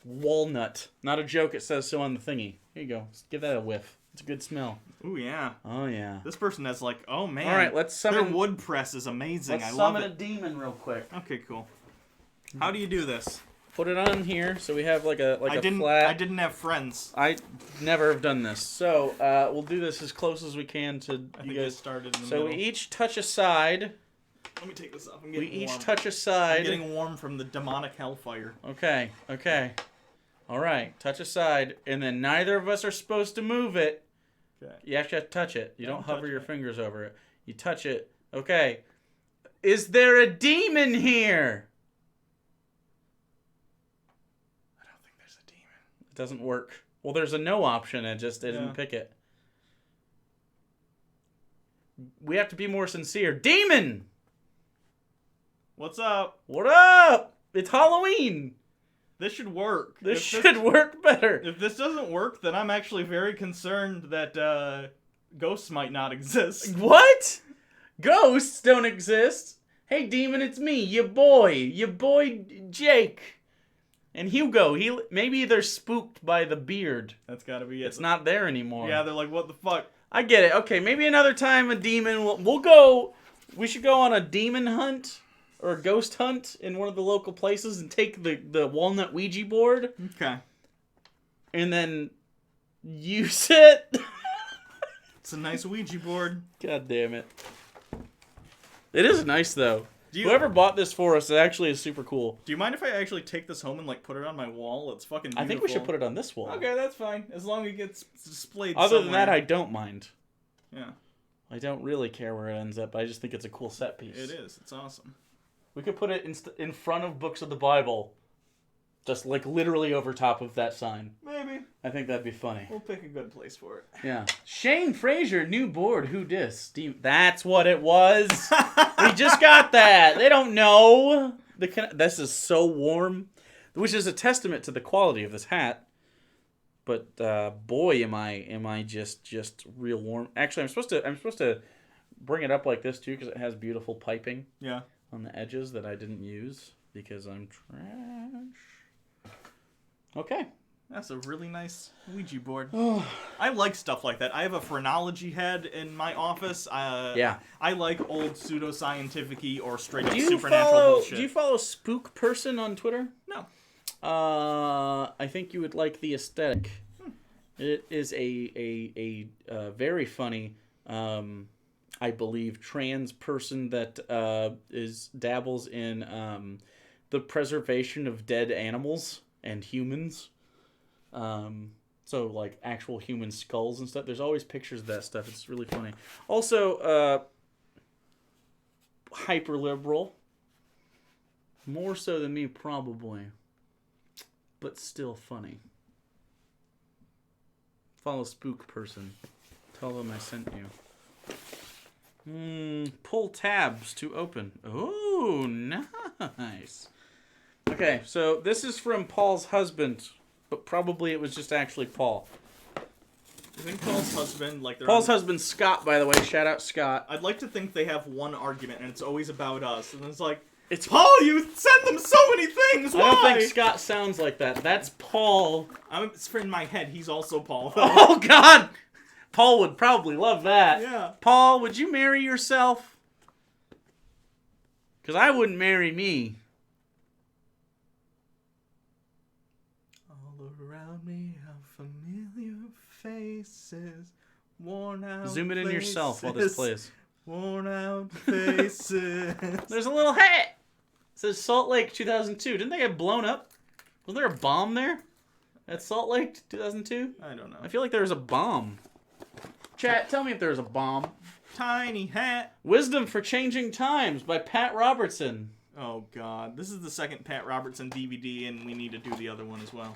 walnut. Not a joke, it says so on the thingy. Here you go. Just give that a whiff. It's a good smell. Ooh, yeah. Oh, yeah. This person has like, oh man. Alright, let's summon... Their wood press is amazing. Let's I love summon it. a demon real quick. Okay, cool. How do you do this? Put it on here so we have like a I didn't have friends. I never have done this. So, we'll do this as close as we can to I you think guys. I started in the So middle. we each touch a side. Let me take this off. I'm We getting each warm. touch a side. I'm getting warm from the demonic hellfire. Okay. All right, touch a side, and then neither of us are supposed to move it. Okay. You actually have to touch it. You I don't don't hover touch your it. fingers over it. You touch it. Okay. Is there a demon here? I don't think there's a demon. It doesn't work. Well, there's a no option. It didn't pick it. We have to be more sincere. Demon! What's up? What up? It's Halloween. This should work. This If should work better. If this doesn't work, then I'm actually very concerned that ghosts might not exist. What? Ghosts don't exist. Hey, demon, it's me, your boy Jake. And Hugo, maybe they're spooked by the beard. That's gotta be it. It's not there anymore. Yeah, they're like, what the fuck? I get it. Okay, maybe another time a demon we'll go. We should go on a demon hunt or a ghost hunt in one of the local places and take the walnut Ouija board Okay. and then use it. It's a nice Ouija board. God damn it. It is nice though. Do you, Whoever bought this for us, it actually is super cool. do you mind if I actually take this home and like put it on my wall? It's fucking beautiful. I think we should put it on this wall. Okay, that's fine. As long as it gets displayed Other than somewhere. that, I don't mind. Yeah. I don't really care where it ends up. I just think it's a cool set piece. It is. It's awesome. We could put it in front of books of the Bible. Just like literally over top of that sign. Maybe. I think that'd be funny. We'll pick a good place for it. Yeah. Shane Fraser, new board. Who dis? Steve. That's what it was. We just got that. They don't know. This is so warm, which is a testament to the quality of this hat. But boy, am I just real warm. Actually, I'm supposed to bring it up like this too because it has beautiful piping. Yeah. On the edges that I didn't use because I'm trash. Okay. That's a really nice Ouija board. I like stuff like that. I have a phrenology head in my office. Yeah. I like old pseudoscientific-y or straight up supernatural bullshit. Do you follow Spook Person on Twitter? No. I think you would like the aesthetic. It is a very funny, I believe, trans person that dabbles in the preservation of dead animals and humans. So like actual human skulls and stuff. There's always pictures of that stuff. It's really funny. Also, hyper liberal. More so than me, probably. But still funny. Follow Spook Person. Tell them I sent you. Pull tabs to open. Oh, nice. Okay, so this is from Paul's husband, but probably it was just actually Paul. I think Paul's husband, like Paul's husband, Scott, by the way. Shout out Scott. I'd like to think they have one argument, and it's always about us. And it's like, it's Paul, you send them so many things. Why? I don't think Scott sounds like that. That's Paul. It's in my head. He's also Paul. Oh, God. Paul would probably love that. Yeah. Paul, would you marry yourself? Because I wouldn't marry me. All around me are familiar faces, worn out Zoom it in places, yourself while this plays. Worn out faces. There's a little hat. It says Salt Lake 2002. Didn't they get blown up? Was there a bomb there? At Salt Lake 2002? I don't know. I feel like there was a bomb. Chat, tell me if there was a bomb. Tiny hat. Wisdom for Changing Times by Pat Robertson. Oh, God. This is the second Pat Robertson DVD, and we need to do the other one as well.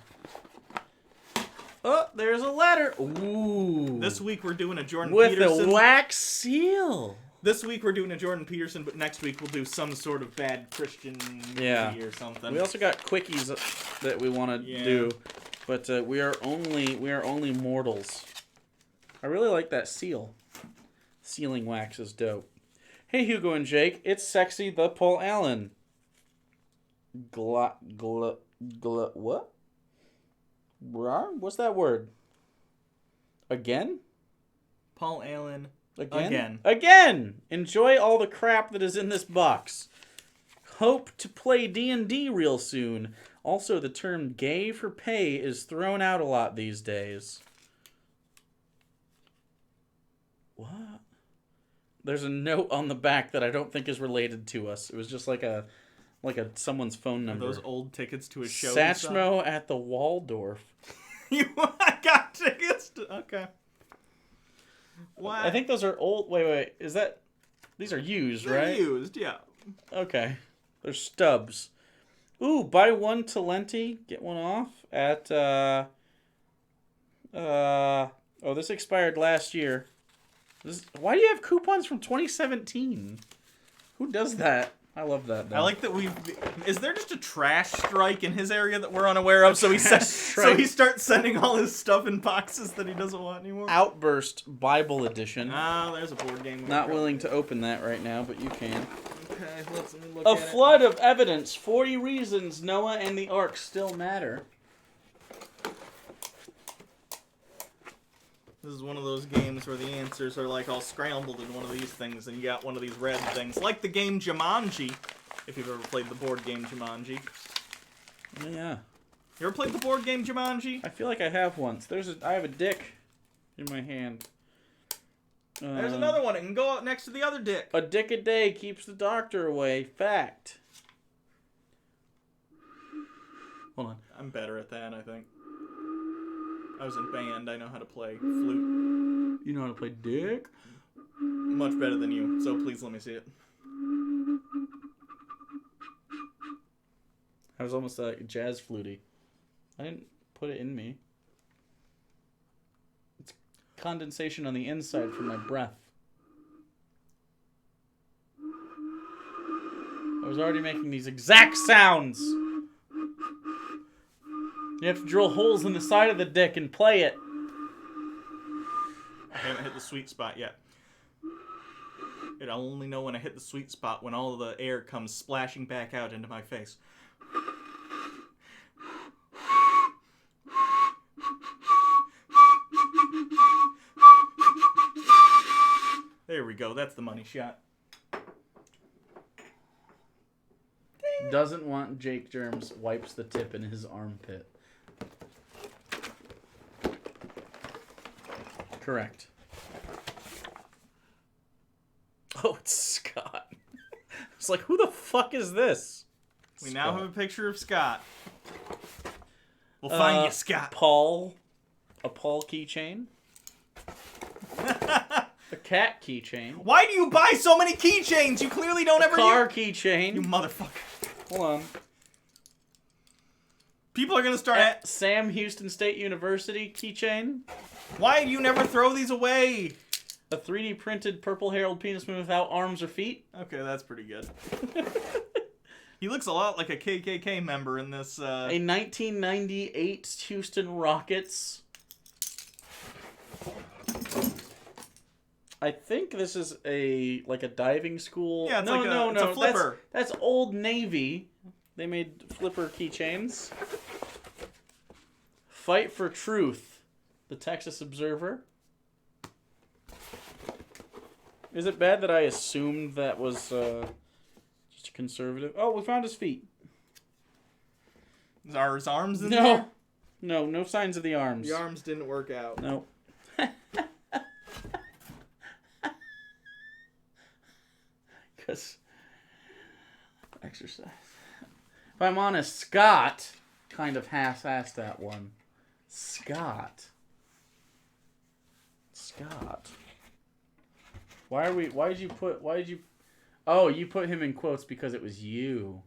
Oh, there's a letter. Ooh. This week we're doing a Jordan with Peterson. With a wax seal. This week we're doing a Jordan Peterson, but next week we'll do some sort of bad Christian movie or something. We also got quickies that we want to do, but we are only mortals. I really like that seal. Sealing wax is dope. Hey Hugo and Jake, it's sexy the Paul Allen. What? What's that word? Again? Paul Allen. Again! Enjoy all the crap that is in this box. Hope to play D&D real soon. Also, the term gay for pay is thrown out a lot these days. What? There's a note on the back that I don't think is related to us. It was just like a someone's phone number. Are those old tickets to a show? Satchmo at the Waldorf. I got tickets to... Okay. What? I think those are old... Wait. Is that... These are used, right? They're used, yeah. Okay. They're stubs. Ooh, buy one Talenti, get one off at... Oh, this expired last year. Why do you have coupons from 2017? Who does that? I love that, though. I like that we've... Is there just a trash strike in his area that we're unaware of? So he starts sending all his stuff in boxes that he doesn't want anymore? Outburst Bible Edition. Oh, there's a board game. Not willing to open that right now, but you can. Okay, let me look A at flood of evidence. 40 reasons Noah and the Ark still matter. This is one of those games where the answers are like all scrambled in one of these things, and you got one of these red things, like the game Jumanji, if you've ever played the board game Jumanji. Yeah. You ever played the board game Jumanji? I feel like I have once. I have a dick in my hand. There's another one. It can go out next to the other dick. A dick a day keeps the doctor away. Fact. Hold on. I'm better at that, I think. I was in band. I know how to play flute. You know how to play dick? Much better than you, so please let me see it. I was almost jazz fluty. I didn't put it in me. It's condensation on the inside from my breath. I was already making these exact sounds. You have to drill holes in the side of the dick and play it. I haven't hit the sweet spot yet. I'll only know when I hit the sweet spot when all of the air comes splashing back out into my face. There we go. That's the money shot. Doesn't want Jake germs, wipes the tip in his armpit. Correct. Oh, it's Scott. It's like, who the fuck is this? We now have a picture of Scott. We'll find you, Scott. Paul. A Paul keychain. A cat keychain. Why do you buy so many keychains? You clearly don't ever Car use... keychain. You motherfucker. Hold on. People are gonna start Sam Houston State University keychain. Why do you never throw these away? A 3D printed purple Harold penis man without arms or feet. Okay, that's pretty good. He looks a lot like a KKK member in this. A 1998 Houston Rockets. I think this is a diving school. Yeah, it's it's a flipper. That's Old Navy. They made flipper keychains. Fight for Truth. The Texas Observer. Is it bad that I assumed that was just a conservative? Oh, we found his feet. Are his arms in there? No signs of the arms. The arms didn't work out. No. Because exercise. If I'm honest, Scott kind of half-assed that one. Scott. Why did you Oh, you put him in quotes because it was you.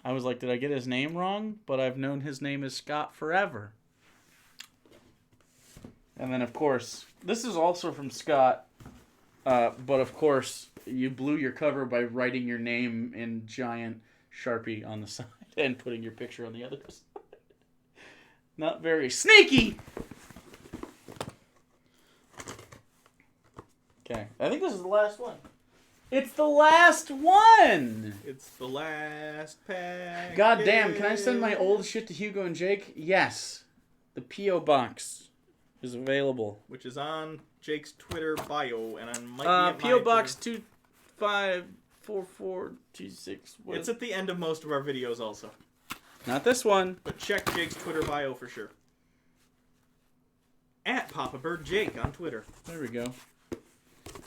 I was like, did I get his name wrong? But I've known his name as Scott forever. And then, of course, this is also from Scott. But, of course, you blew your cover by writing your name in giant Sharpie on the side and putting your picture on the other side. Not very sneaky! Okay, I think this is the last one. It's the last one! It's the last pack. God damn, can I send my old shit to Hugo and Jake? Yes. The P.O. Box is available. Which is on Jake's Twitter bio, and I might be P.O. Box 254426. It's at the end of most of our videos also. Not this one. But check Jake's Twitter bio for sure. At Papa Bird Jake on Twitter. There we go.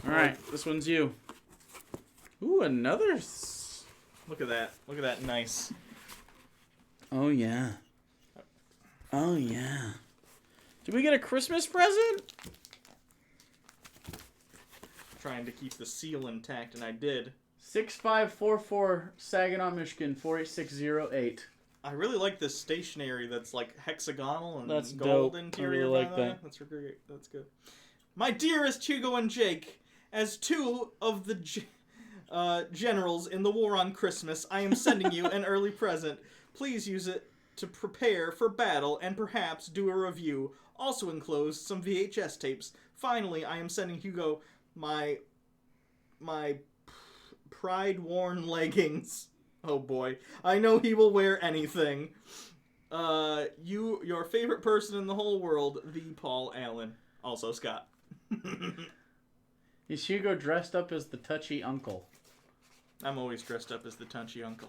Alright, this one's you. Ooh, another... Look at that. Look at that nice. Oh, yeah. Oh, yeah. Did we get a Christmas present? Trying to keep the seal intact, and I did. 6544 Saginaw, Michigan 48608. I really like this stationery that's like hexagonal and that's gold dope. interior. I really like that. That's great. That's good. My dearest Hugo and Jake, as two of the generals in the war on Christmas, I am sending you an early present. Please use it to prepare for battle and perhaps do a review. Also enclosed some VHS tapes. Finally, I am sending Hugo my pride-worn leggings. Oh boy. I know he will wear anything. Your favorite person in the whole world, the Paul Allen. Also Scott. Is Hugo dressed up as the touchy uncle? I'm always dressed up as the touchy uncle.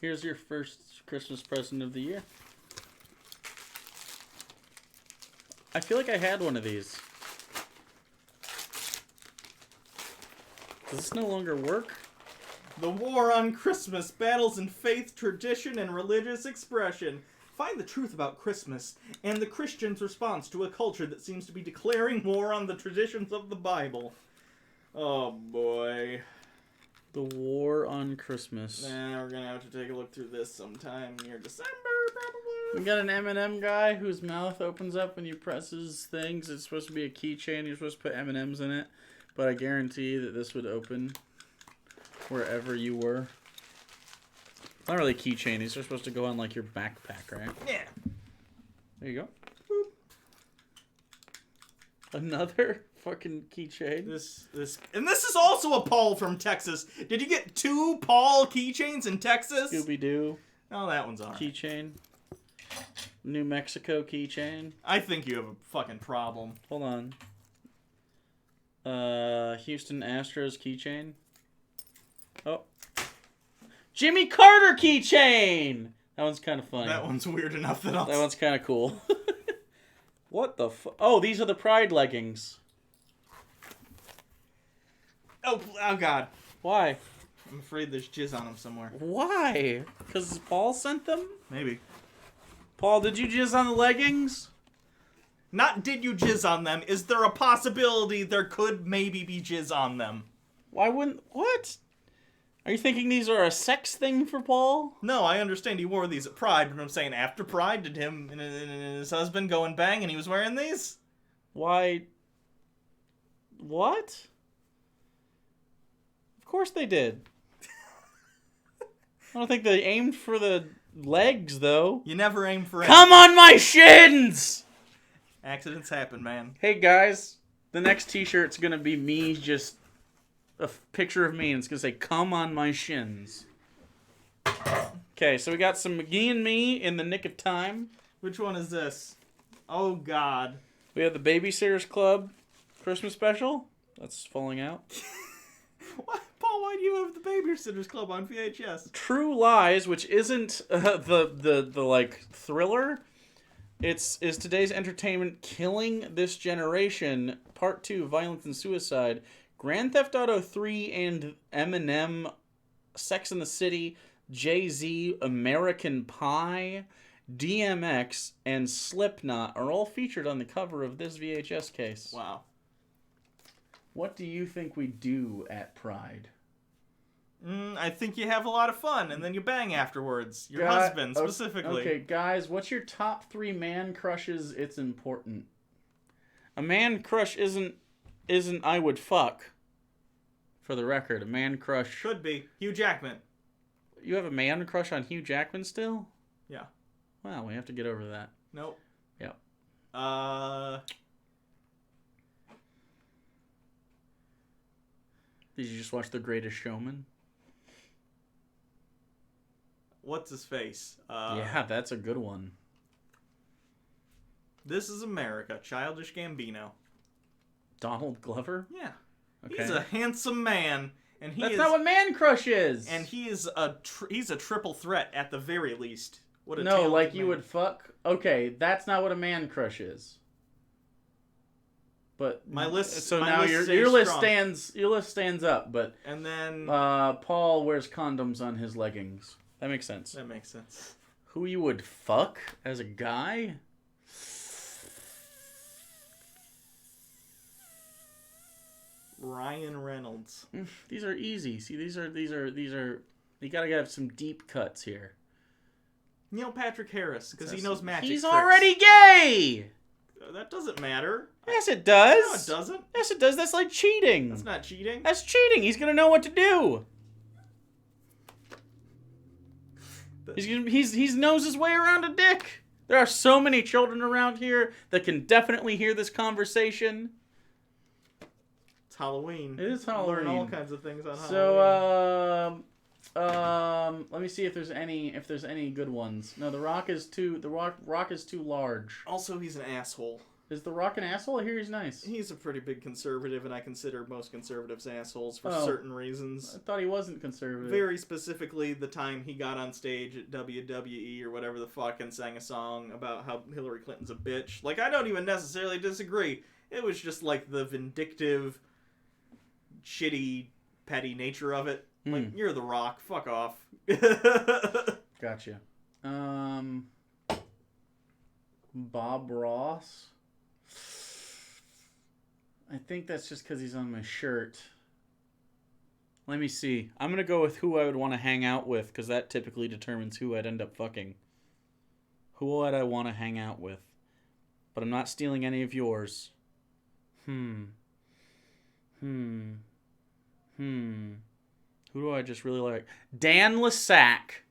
Here's your first Christmas present of the year. I feel like I had one of these. Does this no longer work? The War on Christmas, Battles in Faith, Tradition, and Religious Expression. Find the truth about Christmas and the Christian's response to a culture that seems to be declaring war on the traditions of the Bible. Oh boy. The War on Christmas. Nah, we're gonna have to take a look through this sometime near December, We probably. got an M&M guy whose mouth opens up when you press his things. It's supposed to be a keychain. You're supposed to put M&Ms in it. But I guarantee that this would open wherever you were. Not really a keychain. These are supposed to go on like your backpack, right? Yeah. There you go. Boop. Another fucking keychain. This is also a Paul from Texas. Did you get 2 Paul keychains in Texas? Scooby-Doo Oh, that one's alright. keychain. New Mexico keychain. I think you have a fucking problem. Hold on. Houston Astros keychain. Oh. Jimmy Carter keychain! That one's kind of funny. That one's weird enough that I'll... That one's kind of cool. What the fu... Oh, these are the Pride leggings. Oh God. Why? I'm afraid there's jizz on them somewhere. Why? Because Paul sent them? Maybe. Paul, did you jizz on the leggings? Not did you jizz on them. Is there a possibility there could maybe be jizz on them? Why wouldn't... What? Are you thinking these are a sex thing for Paul? No, I understand he wore these at Pride, but I'm saying after Pride, did him and his husband go and bang and he was wearing these? Why... What? Of course they did. I don't think they aimed for the legs, though. You never aim for Come on my shins! Accidents happen, man. Hey, guys. The next t-shirt's gonna be me, just a picture of me, and it's gonna say, come on my shins. Okay, so we got some McGee and Me in the nick of time. Which one is this? Oh, God. We have the Babysitters Club Christmas special. That's falling out. What? Paul, why do you have the Babysitters Club on VHS? True Lies, which isn't the like thriller. Is today's entertainment killing this generation. Part 2, Violence and Suicide. Grand Theft Auto 3 and Eminem, Sex and the City, Jay-Z, American Pie, DMX, and Slipknot are all featured on the cover of this VHS case. Wow. What do you think we do at Pride? I think you have a lot of fun, and then you bang afterwards. Your husband, specifically. Okay, guys, what's your top 3 man crushes? It's important. A man crush isn't I would fuck. For the record, a man crush... Could be. Hugh Jackman. You have a man crush on Hugh Jackman still? Yeah. Wow, we have to get over that. Nope. Yep. Did you just watch The Greatest Showman? What's his face? Yeah, that's a good one. This is America. Childish Gambino. Donald Glover? Yeah. Okay. He's a handsome man, and That's not what man crush is! And he is he's a triple threat at the very least. What a No, talented like you man. would fuck... Okay, that's not what a man crush is. But My list. so my now list your stays list strong. stands up, but And then Paul wears condoms on his leggings. That makes sense. that makes sense. Who you would fuck as a guy? Ryan Reynolds. These are easy. See, these are you gotta have some deep cuts here. Neil Patrick Harris, because he knows magic. He's tricks. already gay! That doesn't matter. Yes, it does. No, it doesn't. Yes, it does. That's like cheating. That's not cheating. That's cheating. He's gonna know what to do. He knows his way around a dick. There are so many children around here that can definitely hear this conversation. It's Halloween. It is Learn Halloween. all kinds of things on Halloween. So, let me see if there's any good ones. No, The Rock is too large. Also, he's an asshole. Is The Rock an asshole? I hear he's nice. He's a pretty big conservative, and I consider most conservatives assholes for Oh. certain reasons. I thought he wasn't conservative. Very specifically, the time he got on stage at WWE or whatever the fuck and sang a song about how Hillary Clinton's a bitch. Like, I don't even necessarily disagree. It was just like the vindictive, shitty, petty nature of it. Like, you're The Rock. Fuck off. Gotcha. Bob Ross. I think that's just because he's on my shirt. Let me see. I'm going to go with who I would want to hang out with, because that typically determines who I'd end up fucking. Who would I want to hang out with? But I'm not stealing any of yours. Who do I just really like? Dan Lasac.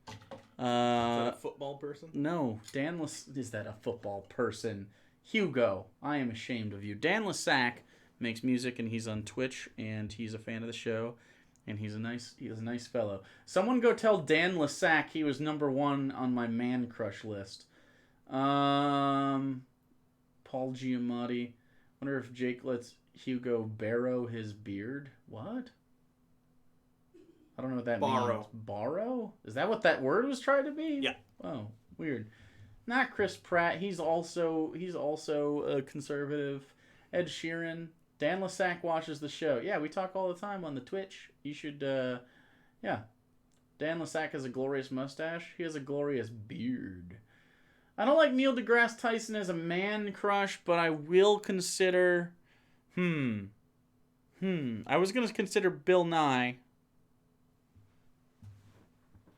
Is that a football person? No. Is that a football person? Hugo. I am ashamed of you. Dan Lasac makes music, and he's on Twitch, and he's a fan of the show, and he's a nice fellow. Someone go tell Dan Lasac he was number 1 on my man crush list. Paul Giamatti. Wonder if Jake lets Hugo borrow his beard. What? I don't know what that means. Borrow? Is that what that word was trying to be? Yeah. Oh, weird. Not Chris Pratt. He's also a conservative. Ed Sheeran. Dan Lasac watches the show. Yeah, we talk all the time on the Twitch. You should, yeah. Dan Lasac has a glorious mustache. He has a glorious beard. I don't like Neil deGrasse Tyson as a man crush, but I will consider, I was going to consider Bill Nye.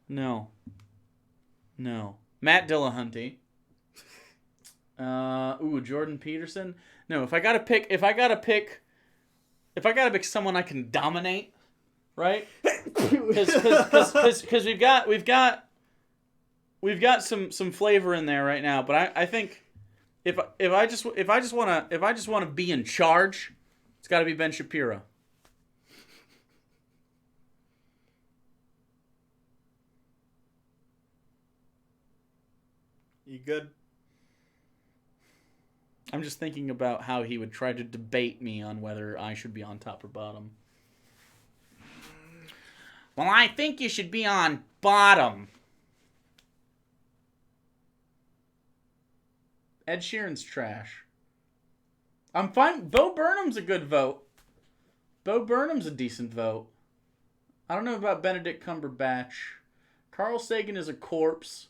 No. Matt Dillahunty. Jordan Peterson. No, if I gotta pick someone I can dominate, right? Because we've got some flavor in there right now. But I think if I just want to be in charge, it's got to be Ben Shapiro. You good? I'm just thinking about how he would try to debate me on whether I should be on top or bottom. Well, I think you should be on bottom. Ed Sheeran's trash. I'm fine. Bo Burnham's a good vote. Bo Burnham's a decent vote. I don't know about Benedict Cumberbatch. Carl Sagan is a corpse.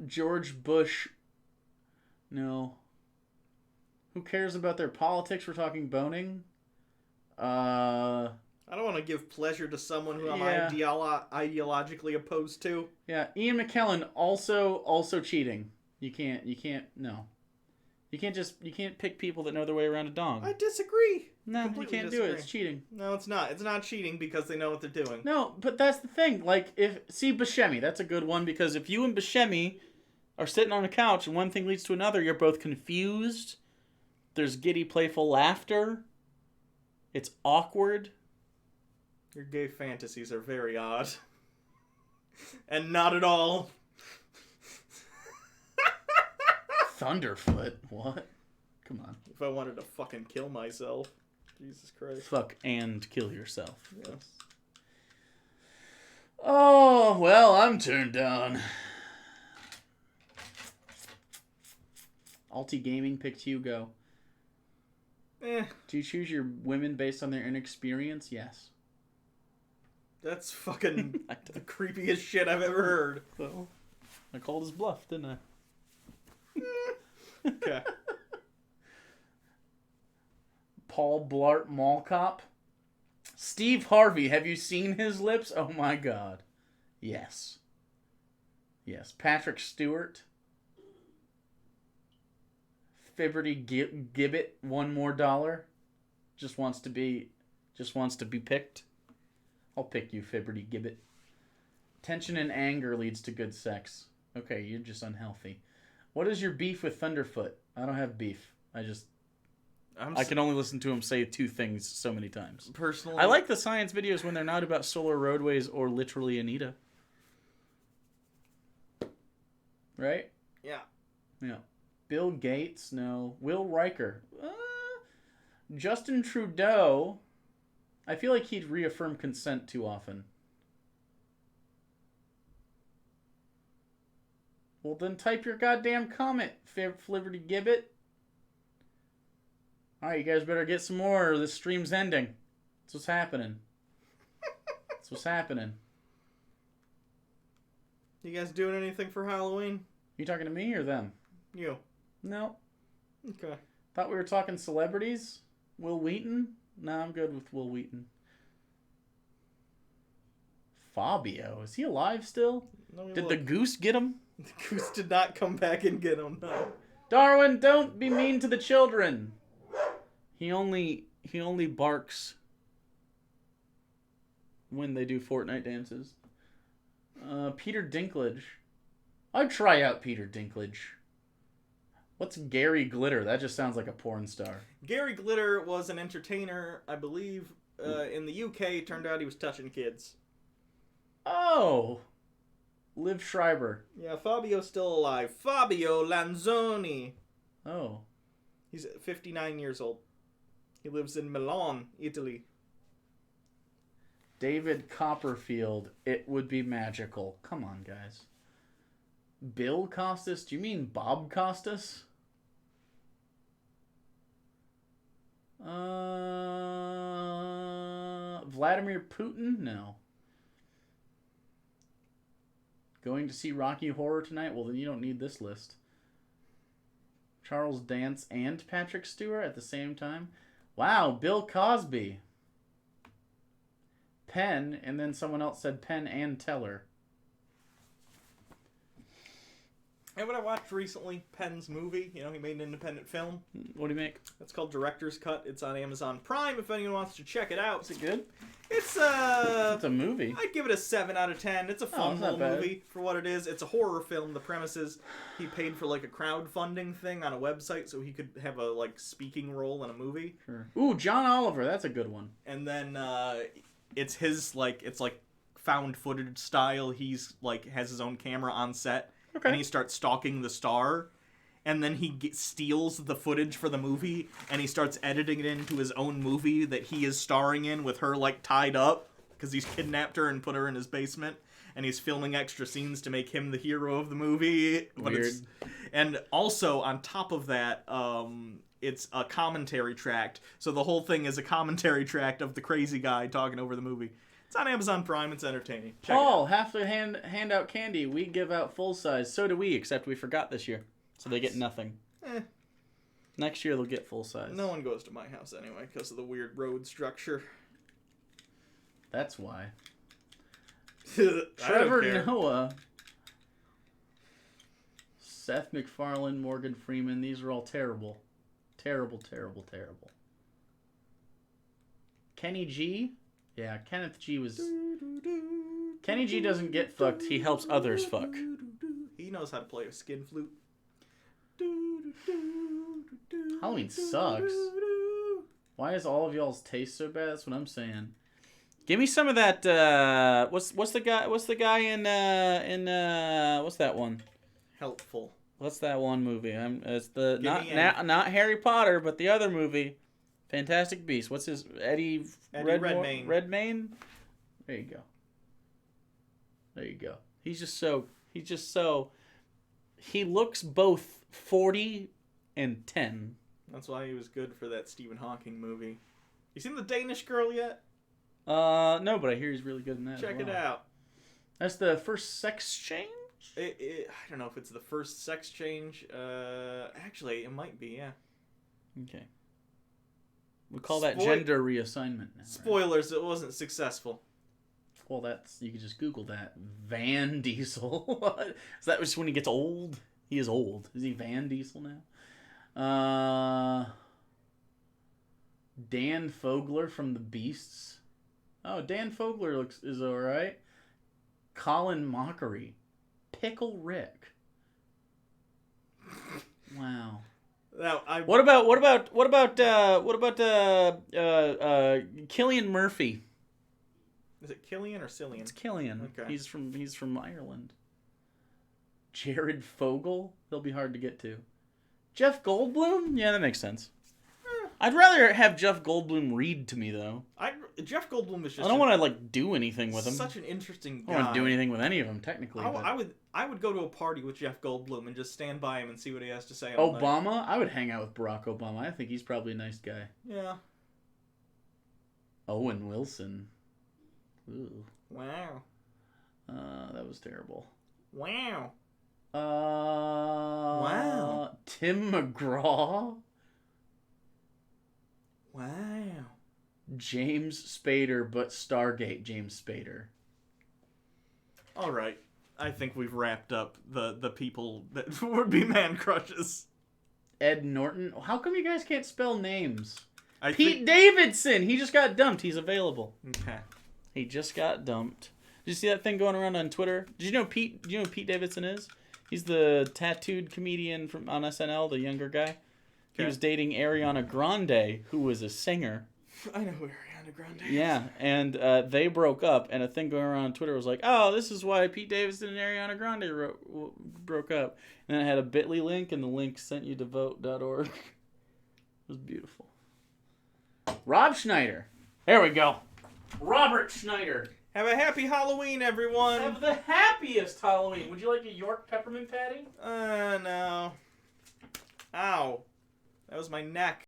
George Bush. No. Who cares about their politics? We're talking boning. I don't want to give pleasure to someone who I'm ideologically opposed to. Yeah, Ian McKellen also cheating. You can't no. You can't pick people that know their way around a dong. I disagree. No, Completely you can't disagree. do it. It's cheating. No, it's not. It's not cheating because they know what they're doing. No, but that's the thing. Like, Buscemi, that's a good one, because if you and Buscemi are sitting on a couch and one thing leads to another, you're both confused. There's giddy, playful laughter. It's awkward. Your gay fantasies are very odd. And not at all. Thunderfoot? What? Come on. If I wanted to fucking kill myself. Jesus Christ. Fuck and kill yourself. Yes. Oh, well, I'm turned on. Alti Gaming picked Hugo. Do you choose your women based on their inexperience? Yes. That's fucking the creepiest shit I've ever heard. Well, I called his bluff, didn't I? Okay. Paul Blart Mall Cop. Steve Harvey, have you seen his lips? Oh my god. Yes. Yes. Patrick Stewart. Fibberty Gibbet, $1 more. Just wants to be picked. I'll pick you, Fibberty Gibbet. Tension and anger leads to good sex. Okay, you're just unhealthy. What is your beef with Thunderfoot? I don't have beef. I can only listen to him say two things so many times. Personally, I like the science videos when they're not about solar roadways or literally Anita. Right? Yeah. Yeah. Bill Gates? No. Will Riker? Justin Trudeau? I feel like he'd reaffirm consent too often. Well, then type your goddamn comment, Flibberty Gibbet. Alright, you guys better get some more or this stream's ending. That's what's happening. That's what's happening. You guys doing anything for Halloween? You talking to me or them? You. No. Okay. Thought we were talking celebrities. Will Wheaton? No, I'm good with Will Wheaton. Fabio, is he alive still? Did the goose get him? The goose did not come back and get him, no. Darwin, don't be mean to the children. He only barks when they do Fortnite dances. Peter Dinklage. I'd try out Peter Dinklage. What's Gary Glitter? That just sounds like a porn star. Gary Glitter was an entertainer, I believe, in the UK. Turned out he was touching kids. Oh. Liv Schreiber. Yeah, Fabio's still alive. Fabio Lanzoni. Oh. He's 59 years old. He lives in Milan, Italy. David Copperfield. It would be magical. Come on, guys. Bill Costas? Do you mean Bob Costas? Vladimir Putin? No. Going to see Rocky Horror tonight? Well, then you don't need this list. Charles Dance and Patrick Stewart at the same time? Wow, Bill Cosby. Penn, and then someone else said Penn and Teller. And what I watched recently, Penn's movie, you know, he made an independent film. What do you make? It's called Director's Cut. It's on Amazon Prime if anyone wants to check it out. Is it good? It's a movie. I'd give it a 7 out of 10. It's a fun it's not little bad. movie for what it is. It's a horror film. The premise is he paid for like a crowdfunding thing on a website so he could have a like speaking role in a movie. Sure. Ooh, John Oliver. That's a good one. And then it's his like found footage style. He's like has his own camera on set. Okay. And he starts stalking the star. And then he steals the footage for the movie, and he starts editing it into his own movie that he is starring in with her, like, tied up, because he's kidnapped her and put her in his basement, and he's filming extra scenes to make him the hero of the movie. Weird. And also, on top of that, it's a commentary tract, so the whole thing is a commentary tract of the crazy guy talking over the movie. It's on Amazon Prime. It's entertaining. Check Paul, have to hand out candy. We give out full size. So do we, except we forgot this year. So they get nothing. Next year they'll get full size. No one goes to my house anyway because of the weird road structure. That's why. Trevor Trevor Noah. Seth MacFarlane, Morgan Freeman. These are all terrible. Terrible, terrible, terrible. Kenny G? Yeah, Kenneth G was... Kenny G doesn't get fucked. He helps others fuck. He knows how to play a skin flute. Halloween sucks. Why is all of y'all's taste so bad? That's what I'm saying. Give me some of that. What's the guy in what's that one? Helpful. What's that one movie? It's the Give me not Harry Potter, but the other movie, Fantastic Beasts. What's his Eddie Redmayne. Redmayne. There you go. There you go. He's just so. He looks both 40 and 10. That's why he was good for that Stephen Hawking movie. You seen The Danish Girl yet? No, but I hear he's really good in that. Check as well. it out. That's the first sex change? I don't know if it's the first sex change. Actually, it might be, yeah. Okay. We call that gender reassignment now. Spoilers, it wasn't successful. Well, you could just Google that. Van Diesel. What? Is that just when he gets old? He is old. Is he Van Diesel now? Dan Fogler from The Beasts. Oh, Dan Fogler is alright. Colin Mockery. Pickle Rick. Wow. Now, What about Cillian Murphy? Is it Killian or Cillian? It's Cillian. Okay. He's from Ireland. Jared Fogle. He'll be hard to get to. Jeff Goldblum? Yeah, that makes sense. I'd rather have Jeff Goldblum read to me though. Jeff Goldblum is just. I don't want to do anything with him. Such an interesting guy. I don't want to do anything with any of them technically. I would go to a party with Jeff Goldblum and just stand by him and see what he has to say. All night. Obama? I would hang out with Barack Obama. I think he's probably a nice guy. Yeah. Owen Wilson. Ooh. Wow. That was terrible. Wow. Wow. Tim McGraw. Wow. James Spader, but Stargate James Spader. All right. I think we've wrapped up the people that would be man crushes. Ed Norton. How come you guys can't spell names? I Pete Davidson. He just got dumped. He's available. Okay. He just got dumped. Did you see that thing going around on Twitter? Did you know Pete? Do you know who Pete Davidson is? He's the tattooed comedian from on SNL, the younger guy. He was dating Ariana Grande, who was a singer. I know who Ariana Grande is. Yeah, and they broke up, and a thing going around on Twitter was like, oh, this is why Pete Davidson and Ariana Grande broke up. And then it had a bit.ly link, and the link sent you to vote.org. It was beautiful. Rob Schneider. There we go. Robert Schneider. Have a happy Halloween, everyone. Have the happiest Halloween. Would you like a York peppermint patty? No. Ow. That was my neck.